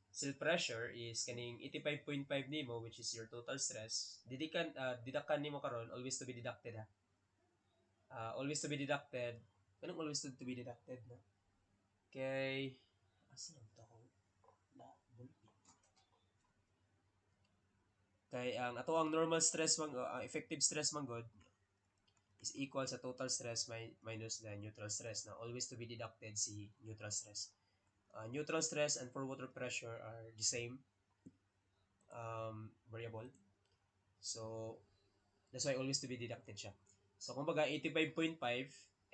cell pressure is kaning 85.5 nimo which is your total stress. Didakan nimo karon always to be deducted ha. Always to be deducted. Kanang always to be deducted na. Kay asa to ko kay ang ato ang normal stress man ang effective stress man god is equal sa total stress minus the neutral stress na always to be deducted si neutral stress. Neutral stress and pore water pressure are the same variable. So that's why always to be deducted siya. So kumbaga 85.5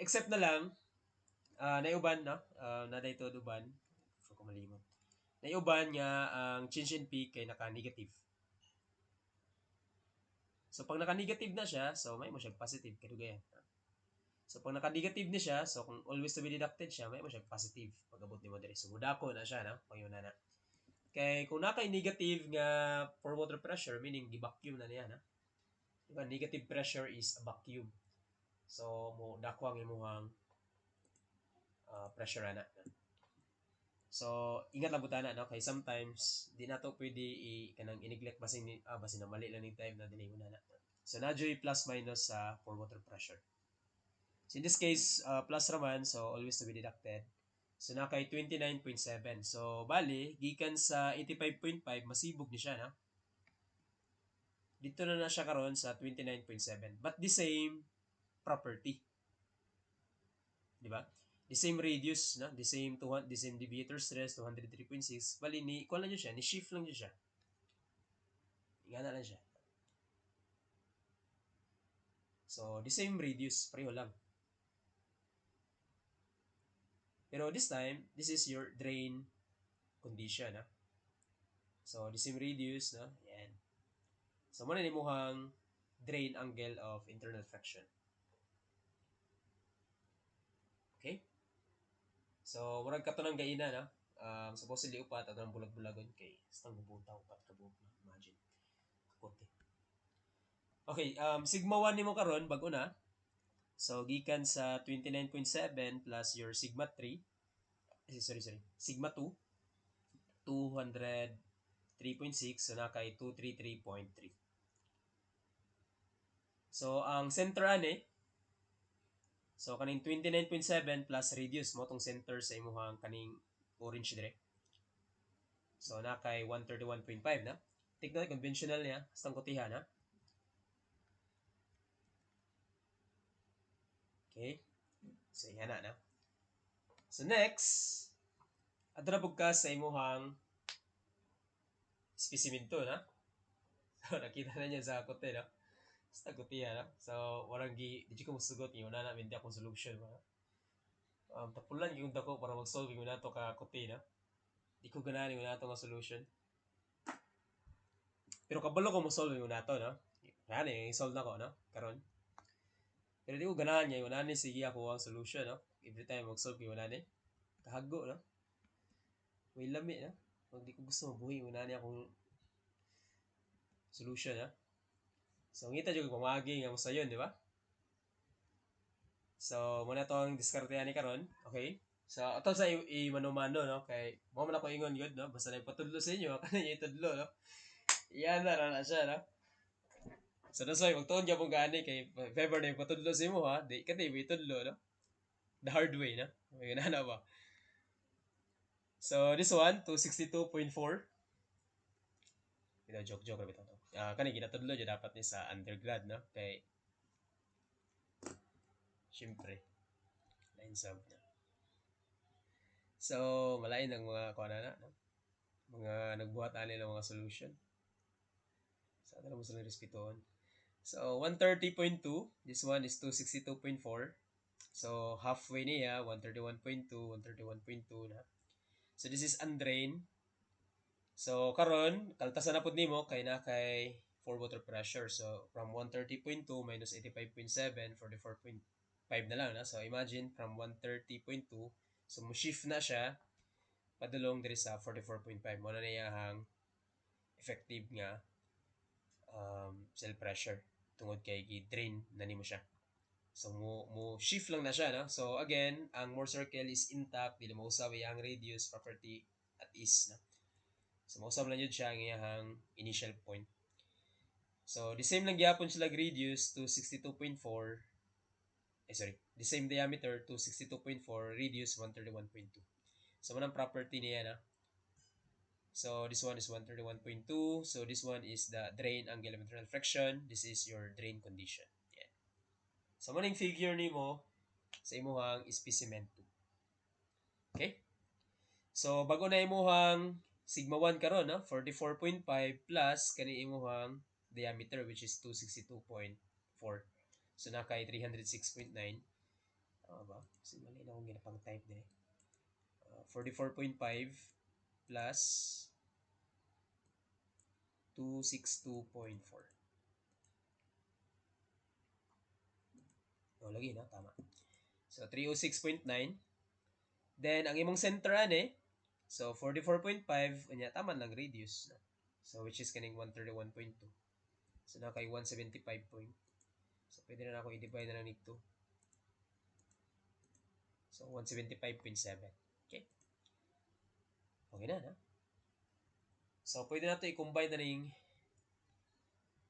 except na lang naiuban na na dayto uban for ko malimot. Naiuban nga ang Chinchin P kay naka-negative. So pag naka-negative na siya, so may mo siya positive kadugayan. So pag naka-negative ni siya, so kung always to be deducted siya, may mo siya positive pag-abot nimo diri. So mudako na siya na, panguna na. Kay kung naka-negative nga for water pressure, meaning gi-vacuum na niya na. Diba, negative pressure is a vacuum. So mo dako ang imong pressure na. So ingat lang buta na no kay sometimes di na to pwede kanang i-neglect basin na mali lang ning time na dili mo na. So nadyoy plus minus sa for water pressure. So in this case plus raman so always to be deducted. So na kay 29.7. So bali gikan sa 85.5 masibog ni siya na. dito na siya karon sa 29.7. But the same property. Di ba? The same radius, no? The same deviator stress, 203.6. Bali, kuha lang siya, ni shift lang siya. Ingana lang siya. So, the same radius, pareho lang. Pero this time, this is your drain condition, ha? So, the same radius, no? Yan. So, muna ni muhang drain angle of internal friction. Okay? So, murag kato ng gaina, no? Supposedly upat at ang bulag-bulagon kay stang bubunta upat ka buhok na. Imagine. Kakote. Okay, sigma 1 nimo karon bago na. So, gikan sa 29.7 plus your sigma 3. Sorry. Sigma 2, 203.6. So, na kay 233.3. So, ang center ani, so kaning 29.7 plus radius mo tong center sa imuhang kaning orange dire. So, na kay 131.5 na. Tignan conventional niya, hastang kutihan ha. Okay? So, yan na. So, next, adrabog ka sa imuhang specimen to, na? So, nakita na niya sa kote, no? Basta kutihan, no? So, warang di ko musugot yun na namin di akong solution, no? Tapulan yung dako para mag-solve yung na to ka kote, no? Di ko ganahan yung na to nga solution. Pero kabalo ko mo-solve yung na to, no? Yan solve na ko, no? Karon. Pero di ko ganahan niya yung nani sige ako ang solution, no? Every time mag-solve yung nani. Kahago, no? May lami, no? Pag di ko gusto mabuhi yung nani akong solution, no? So, ngita dyan pamagi nga mo sa yun, di ba? So, muna to ang diskartehan ni karon, okay? So, ato sa i-mano-mano, no? Kay, mo man ako ingon yun, no? Basta na ipatudlo sa inyo, kanan yung itudlo, no? Iyan na siya, no? So, that's why, magtuon niya pong gani kay if ever na ipatudlo sa imo, ha? Di ka na itudlo, no? The hard way, no? May ganana ba? So, this one, 262.4. Joke na bitaw to. Kani ginatudlo dyan dapat ni sa undergrad, no? Kay, syempre, lines up na. So, malain ang mga kuanana, no? Mga nagbuhat ani ng mga solution. So, ano mo silang respetoon. So, 130.2. This one is 262.4. So, halfway niya, 131.2, 131.2 na. So, this is undrained. So, karon kaltasan na pud nimo kay na kay for water pressure. So, from 130.2 minus 85.7, 44.5 na lang na. So, imagine from 130.2, so mo shift na siya padulong diri sa 44.5. Mo na niya hang effective nga cell pressure tungod kay gi-drain na nimo siya. So mo shift lang na siya, no? So again, ang Mohr circle is intact, dili mo usab ang radius property at is, no? So mausab lang yun siya ang iyang initial point. So the same lang gyapon sila radius to 62.4. The same diameter to 62.4, radius 131.2. So manang property niya na. So this one is 131.2. So this one is the drain angle of internal friction. This is your drain condition. Yan. So maning figure nimo sa imuhang specimen 2. Okay? So bago na imuhang sigma 1 karon, no? 44.5 plus kani imuhang diameter which is 262.4. So na kay 306.9. Tama ba? Kasi mali na akong ginapang type din. 44.5 plus 262.4. Lagi na, tama. So, 306.9. Then, ang imong center ane, so 44.5, anya, tama lang radius. So, which is kaning 131.2. So, na kay 175 point. So, pwede na ako i-divide na lang nito. So, 175.7. Okay? Okay na, na? So, pwede na ito i-combine na rin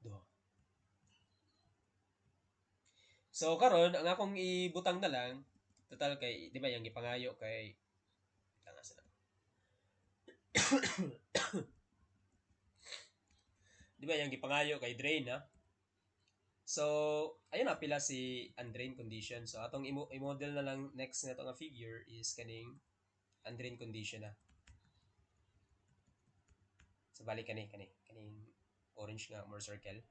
do. So, karon ang akong ibutang na lang, total kay, di ba, yung ipangayo kay, tanga sila. di ba yung gipangayo kay drain na. So ayun na pila si undrained condition. So atong i-model na lang next nga nga figure is kaning undrained condition na. So balik kaning orange nga more circle.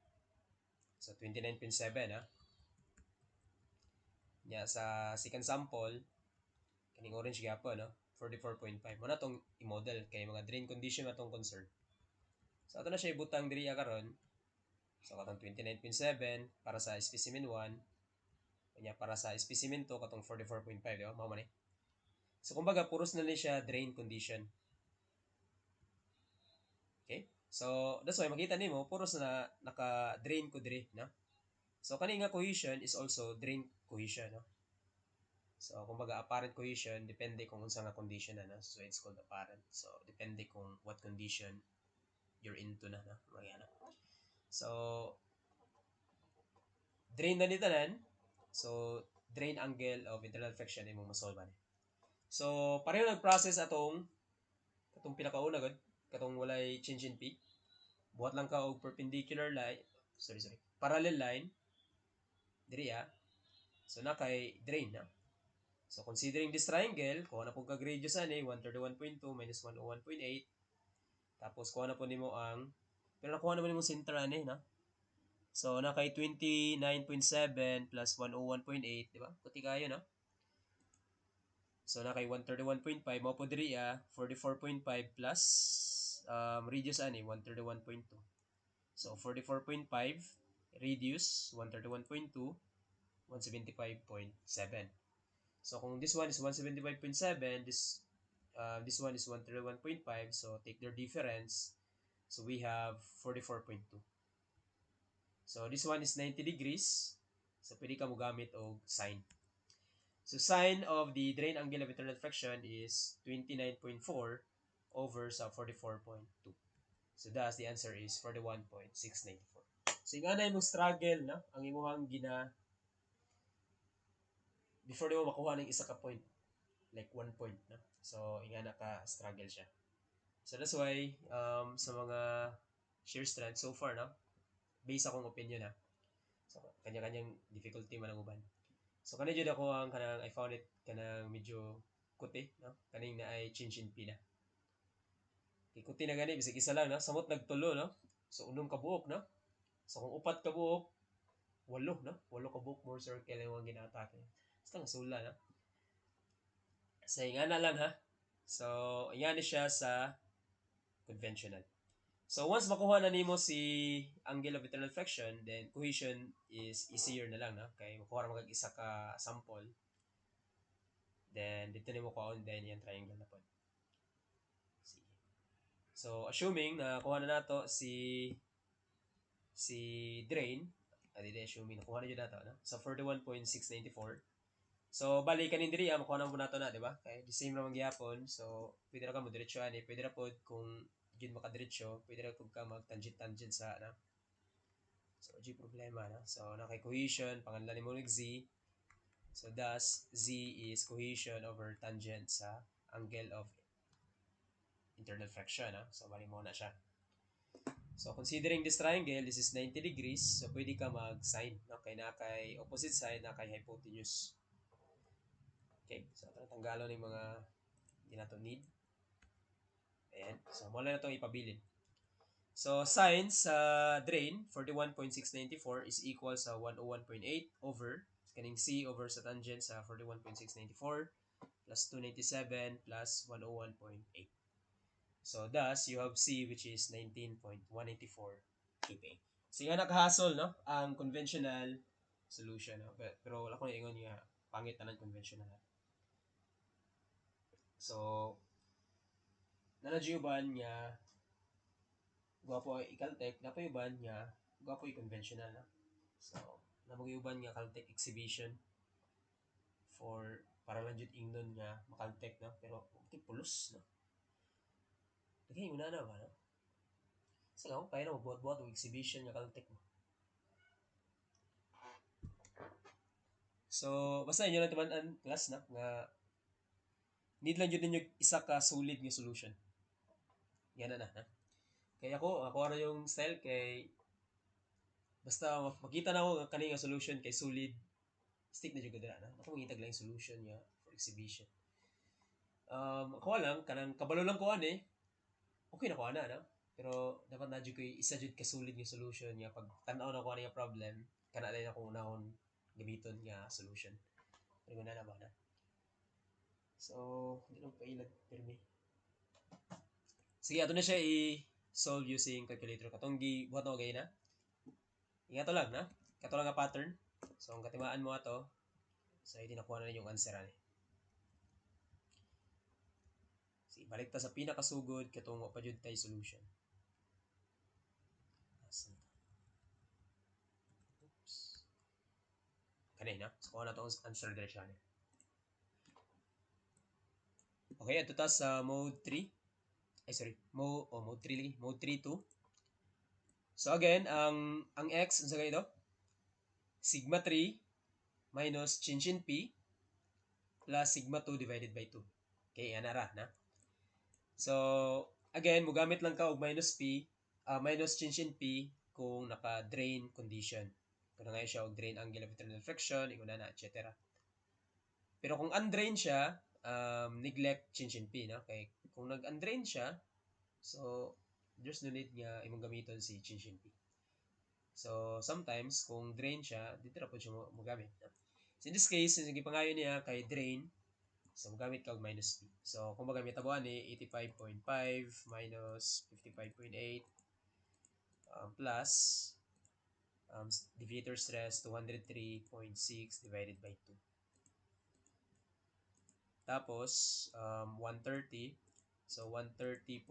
So 29.7 ha. Nya sa second sample kaning orange gyapon no 44.5 mo na tong i-model kay mga drain condition atong concern. So ato na siya ibutang diri karon. So katong 29.7 para sa specimen 1 kanya para sa specimen 2 katong 44.5 di ba mao man ni. So kumbaga puros na ni siya drain condition. Okay? So that's why makita nimo puros na naka-drain ko diri no. So kani nga cohesion is also drain cohesion no. So, kumbaga, apparent cohesion, depende kung unsa nga condition na, no? So, it's called apparent. So, depende kung what condition you're into na, no? Mga, so, drain na ni tanan. So, drain angle of internal friction imong masolve ni. So, pareho nag-process atong pinakauna gud, katong walay change in P. Buhat lang ka og perpendicular line, parallel line diri So, na kay drain na. So, considering this triangle, kuha na po kag-radius ani, 131.2 minus 101.8. Tapos, kuha na po nimo ang, pero nakuha naman nimo center ani, no? So, na kay 29.7 plus 101.8, di ba? Kuti kayo, no? So, na kay 131.5, mo po diri 44.5 plus radius ani, 131.2. So, 44.5 radius, 131.2, 175.7. So, kung this one is 175.7, this one is 131.5, so take their difference. So, we have 44.2. So, this one is 90 degrees. So, pwede ka mo gamit og sine. So, sine of the drain angle of internal friction is 29.4 over sa 44.2. So, thus, the answer is 41.694. So, yung anay mong struggle, no? Ang imuhang before di mo makuha ng isa ka point. Like 1 point, no? So, yung naka-struggle siya. So, that's why, sa mga shear strand, so far, no? Based akong opinion, ha? So, kanya-kanyang difficulty man ang uban. So, kanina dyan ako I found it kanang medyo kuti, no? Kaning na ay chin-chin na. Kuti na gani, bisig isa lang, no? Samot nagtulo, no? So, unong kabuok, no? So, kung upat kabuok, 8, no? 8 kabuok more circle yung mga gina-atake. Basta nga sula, no? So, nga na lang, ha? So, yan siya sa conventional. So, once makuha na nimo si angle of internal friction, then cohesion is easier na lang, no? Kaya makuha na mag-isa ka sample. Then, dito nimo kuha then yung triangle na po. So, assuming na kuha na nato si drain, assuming nakuha na yun nato, no? So, 41.694. So, bali kanin diri makuha na po nato na, di ba? Kaya the same naman gyapon. So, pwede na ka mo diretso ani, pwede na po kung yun makadiretso, pwede na po ka mag-tangent sa na. So, di problema na. So, nakay cohesion, pangalan mo ng Z. So, thus, Z is cohesion over tangent sa angle of internal friction. So, bali mo na siya. So, considering this triangle, this is 90 degrees. So, pwede ka mag-sine. No? Kaya na kay opposite side, na kay hypotenuse. Okay, so tatanggalon ng mga hindi na to need. Ayan, so mula na itong ipabilin. So, sine sa drain, 41.694 is equal sa 101.8 over, kaning C over sa tangent sa 41.694 plus 297 plus 101.8. So, thus, you have C which is 19.184 kPa. So, nga nakahasol, no? Ang conventional solution. No? Pero wala ko na ingon nga pangit na ng conventional. So, nanadjuban nga gwapo ay Caltech, napayuban nga gwapo ay conventional na. So, namagayuban nga Caltech exhibition for para lang jud ingnon nga makaltech na pero pulos no. Daghay una na ba no? Sa so, kaya na magbuhat-buhat og exhibition nga Caltech mo. So, basta inyo lang taman class na nga need lang jud ninyo isa ka solid nga solution. Yan na. Kaya ako na yung style kay basta makita na ako nga kani nga solution kay solid stick na jud ko dira na. Ako mangitag lang yung solution niya for exhibition. Ako lang kanang kabalo lang ko ani. Okay na ko ana na. Pero dapat na jud koy isa jud ka solid nga solution nga pag tan-aw na ko ani nga problem kana lang ako unahon gamiton nga solution. Pero na ba na. So, hindi lang pailad pirmi. Sige, ato na siya i-solve using calculator. Katong buhat na ko na. Ingat lang na. Kato lang nga pattern. So, ang katimaan mo ato, so, hindi nakuha na yung answer ani. Sige, balik ta sa pinakasugod katong wa pa jud tay solution. Oops. Kanay na. So, kuha na to ang answer diretso ani. Okay, ato ta sa mode 3. Ay, sorry. Mode 3 lagi. Mode 3 2. So, again, ang x, unsa kayo ito? Sigma 3 minus chinchin p plus sigma 2 divided by 2. Okay, yan na ra, na? So, again, mugamit lang ka og minus p, minus chinchin p kung naka-drain condition. Kung na siya og drain angle of internal friction, ikuna na, etc. Pero kung undrain siya, neglect chinchin p, no? Kay kung nag-undrain siya, so there's no need nga imong gamiton si chinchin p. So, sometimes, kung drain siya, dito na po siya magamit. No? So, in this case, yung ipangayon niya kay drain, so magamit ka og minus p. So, kung magamit tabuan ni 85.5 minus 55.8 plus deviator stress 203.6 divided by 2. Tapos, 130. So, 130.2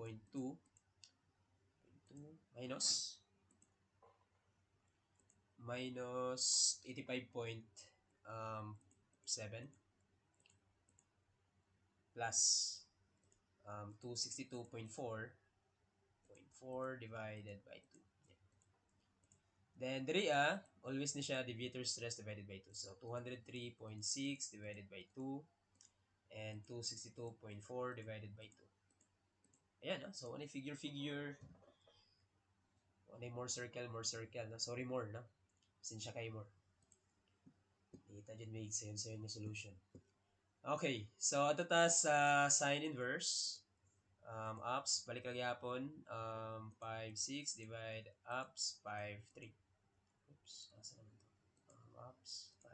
minus 85.7 plus 262.4 divided by 2. Then, diri always ni siya deviator stress divided by 2. So, 203.6 divided by 2 and 262.4 divided by 2. Ayan, so, ano figure, ano more circle, no? Sorry, more, no? Sinsya kay more. Dita dyan may sayon na solution. Okay, so ato ta sa sine inverse. Ups, balik lang yapon. 5, 6, divide ups, 5, 3. Oops, asa naman to? Ups, 5,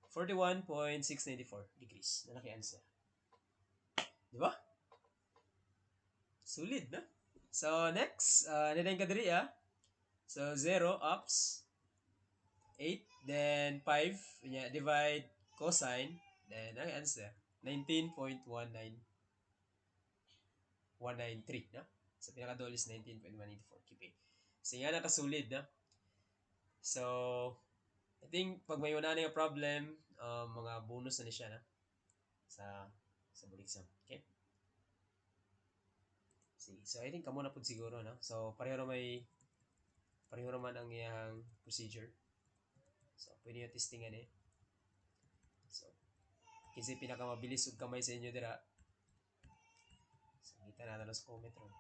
3. 41.694 degrees. Nalaki answer. Di ba? Solid, na? So, next, nila yung kadiri, So, 0, ups, 8, then 5, divide cosine, then ang answer, 19.193, no? Sa pinaka-dual is 19.184, keeping. So, yan nakasulid, no? So, I think, pag may una na yung problem, mga bonus na siya, no? Sa bulik exam. Okay? See, so, I think, kamo na po siguro, no? So, pareho naman ang iyang procedure. So, pwede nyo testingan So, kasi pinakamabilis ug kamay sa inyo dira. So, kita natin sa comment ron.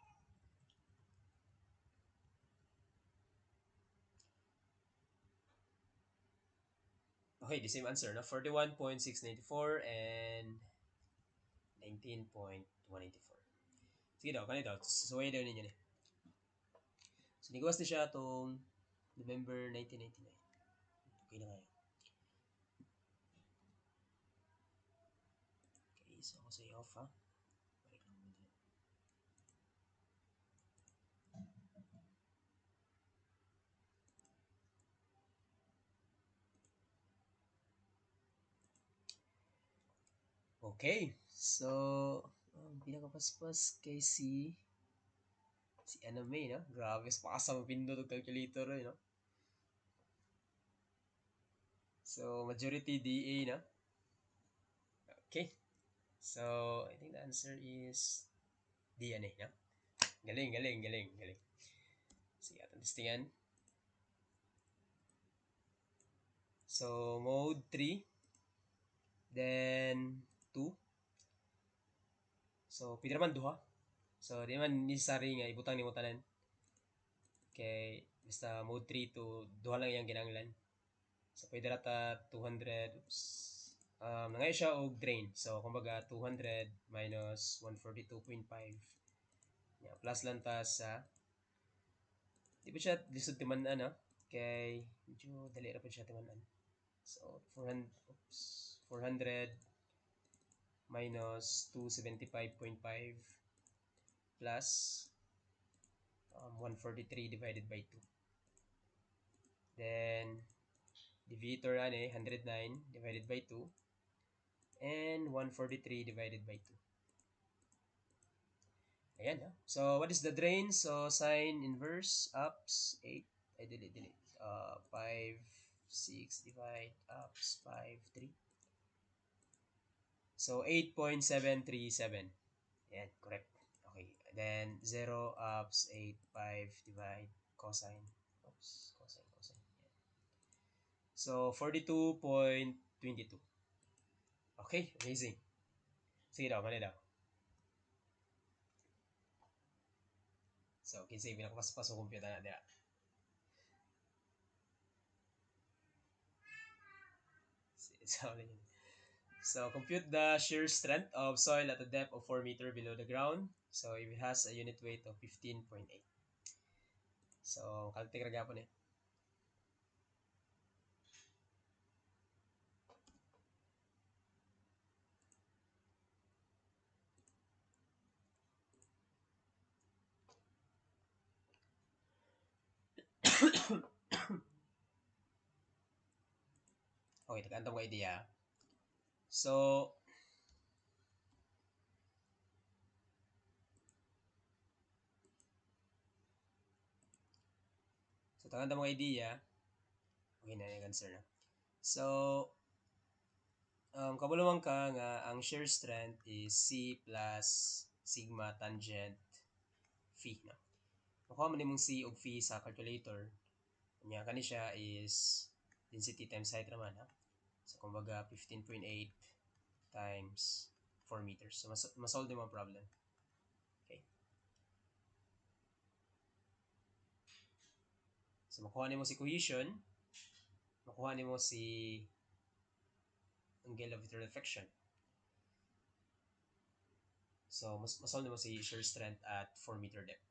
Okay, the same answer, no? 41.694 and 19.184. Sige daw, kanito. Suway daw ninyo ni. So, nagawas na siya itong November 1999. Okay na ngayon. Okay, so ako sa i-off, ha? Balik lang mo din. Okay, so, pinakapaspas kay si Anime, no? Grabe, pakasa mapindot ang calculator, no? So, majority DA, no? Okay. So, I think the answer is DNA, no? Galing. Sige, atong testingan. So, mode 3. Then, 2. So, pwede naman duha. So di man necessary nga ibutang nimo tanan. Kay basta mode 3 to duha lang iyang ginanglan. So pwede rata 200, oops. Nangayo siya og drain. So kumbaga 200 minus 142.5. Yeah, plus lang ta sa di ba siya lisod timan-an kay medyo dali ra pa siya timan-an. So 400, oops, 400 minus 275.5 plus 143 divided by 2. Then divisor 109 divided by 2 and 143 divided by 2. Ayan So what is the drain? So sine inverse ups 8. Ay delete. 5 6 divide ups 5 3. So 8.737. Ayan, correct. Okay. Then 0 ups 8 5 divide cosine. Oops, cosine. Ayan. So 42.22. Okay, amazing. Sige daw, mali daw. So, kinsay pinakapas-pas sa computer na diya. So, compute the shear strength of soil at a depth of 4 meter below the ground. So, if it has a unit weight of 15.8. So, kaltik ra gyapon eh. Okay, tagantang ko idea. So, tagantang mga idea. Okay na yung answer na. So, kabuluman ka nga ang shear strength is C plus sigma tangent phi. No? Makuha mo nimong C og phi sa calculator. Kanya kani siya is density times height naman. Ha? So, kumbaga 15.8 times 4 meters. So, masolve din mo ang problem. Okay. So, makuha nimo si cohesion. Makuha nimo si angle of reflection. So, masolve nimo si shear strength at 4 meter depth.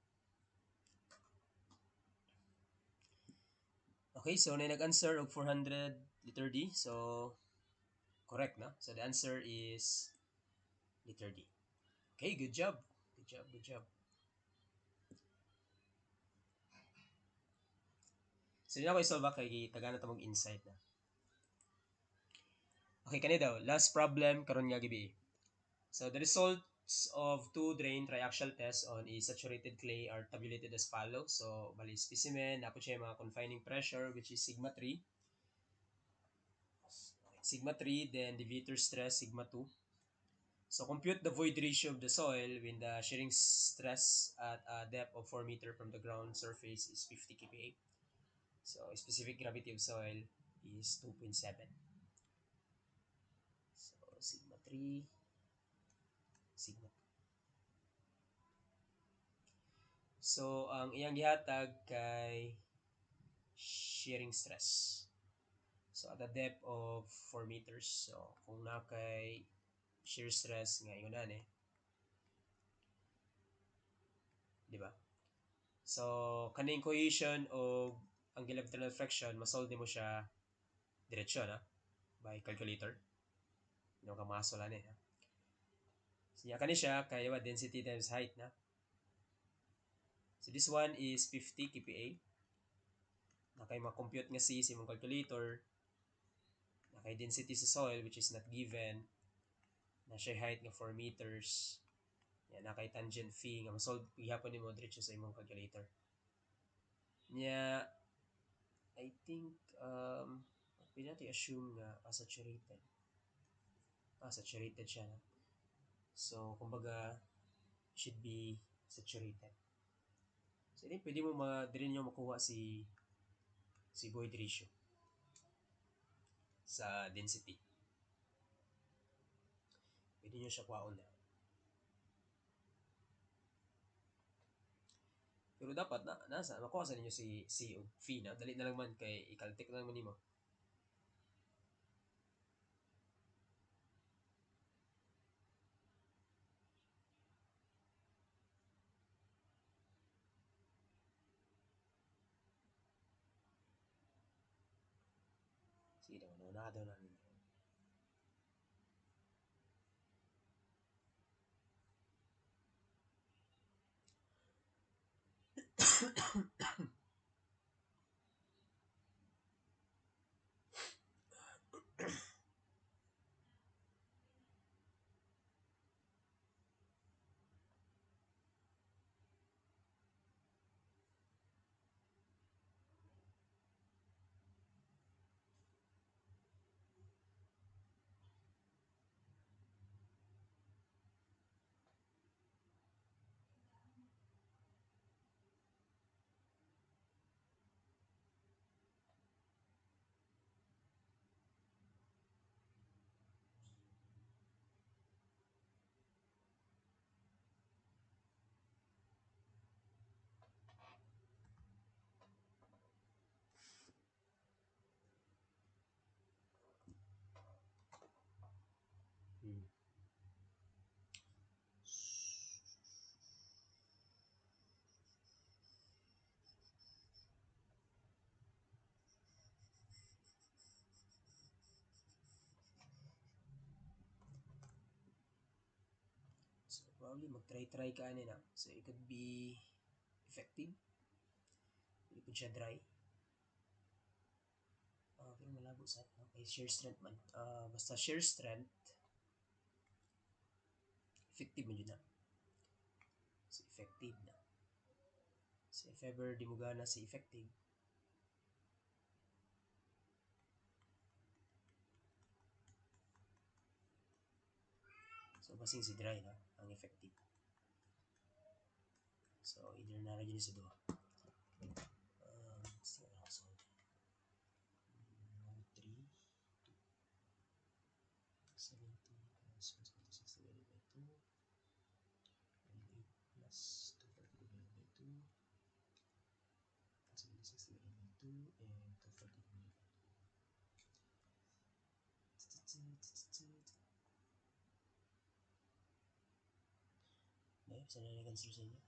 Okay, so na nag-answer og 400 liter D. So, correct, no? So, the answer is liter D. Okay, good job. Good job. So, yun ako isolve kay tagana ta mong insight na. Okay, kani daw. Last problem karon nga gibi. So, the results of two drain triaxial tests on a saturated clay are tabulated as follows. So, bali specimen, napo siya mga confining pressure which is sigma 3. Sigma 3, then divisor stress sigma 2. So, compute the void ratio of the soil when the shearing stress at a depth of 4 meter from the ground surface is 50 kPa. So, specific gravity of soil is 2.7. So, sigma 3, sigma 2. So, ang iyang gihatag kay shearing stress. So, at a depth of 4 meters. So, kung na kay shear stress nga ingunan di ba? So, kaning cohesion o angular internal friction, masolve mo siya diretsyo na by calculator. Yung kamaso lang ha. So, yan kani siya kay density times height na. So, this one is 50 kPa. Nakay ma-compute nga C sa mong calculator. Nakay density sa soil which is not given. Na siya height nga 4 meters. Yan, nakay tangent phi nga masolve ihapon nimo diretso sa imong calculator. Nya, I think pwede natin assume nga saturated. Saturated siya na. So, kumbaga, should be saturated. So, hindi pwede mo din nyo makuha si void ratio sa density. Pwede nyo siya kuhaon na. Pero dapat nasa makuha sa ninyo si og fee na dali na lang man kay ikaltik na naman nimo. Sige daw na daw na ninyo. Hmm. So probably mag-try ka ani na. So it could be effective. Hindi po siya dry. Pero malabo sa okay, shear strength man. Basta shear strength, effective man yun na. So effective na. So if ever di mo gana si effective, so basing si dry na ang effective. So either na rin sa duha. Still also 3 70 plus 166 divided by 2 and 8 plus 240 divided by 2 76 divided by 2 and 240 divided by 2. Dahil, saan na nag-answer sa inyo?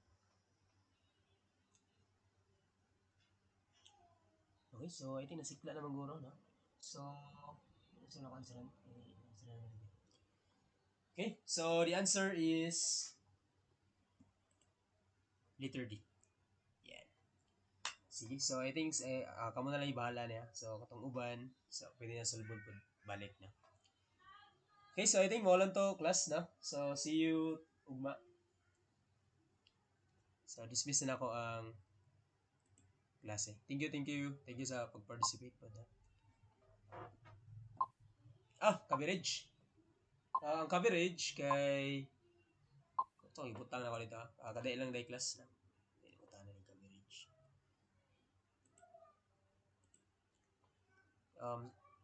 Okay, so I think nasikla naman guro, no? So, so na-answer okay, so the answer is letter D. Yan. Sige, so I think kamo na lang ibahala niya. So katong uban, so pwede na sulbon po balik na. Okay, so I think mo lang to class na. So see you ugma. So dismiss na ako ang klase. Thank you, thank you. Thank you sa pag-participate po na. Coverage. Ang coverage kay ito, ibutang na ako dito. Kada ilang day class na. Ibutang na ng coverage.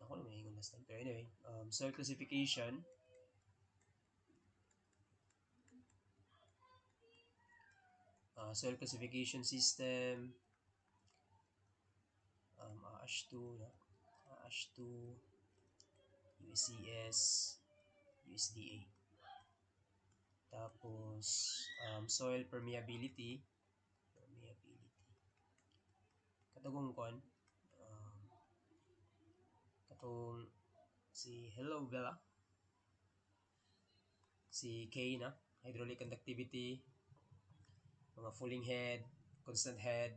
Ako na may ingon last time. Pero anyway, soil classification. Soil classification system. ASH2, no? ASH2, USCS, USDA. Tapos, soil permeability. Katugong kon, katong si Hello Bella, si K na, hydraulic conductivity, mga falling head, constant head,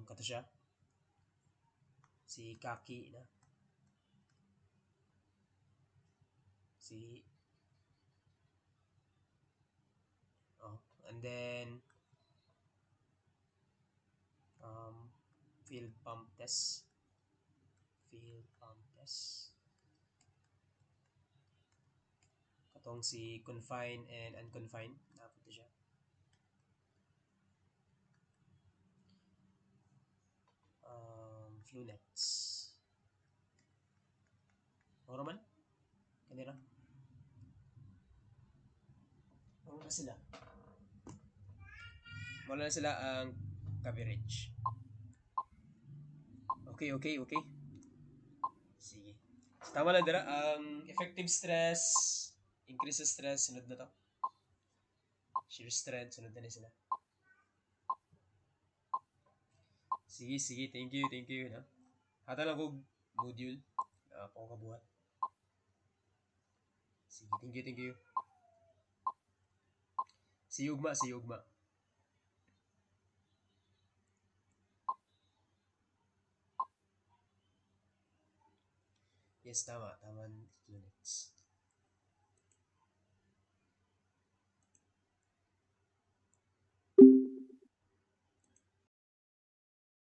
kato siya. Si Kaki na, si and then field pump test, katong si confined and unconfined, napunta siya. Flu nets. Moro man? Kanira? Moro na sila. Wala na sila ang coverage. Okay. Sige. So, tama na dira. Effective stress, increase sa stress, sunod na to. Shear strength, sunod na ni sila. Sige. Thank you. No? Hata lang kong module. Kung kabuhat. Sige, thank you. Si Yugma. Yes, tama. Tama units.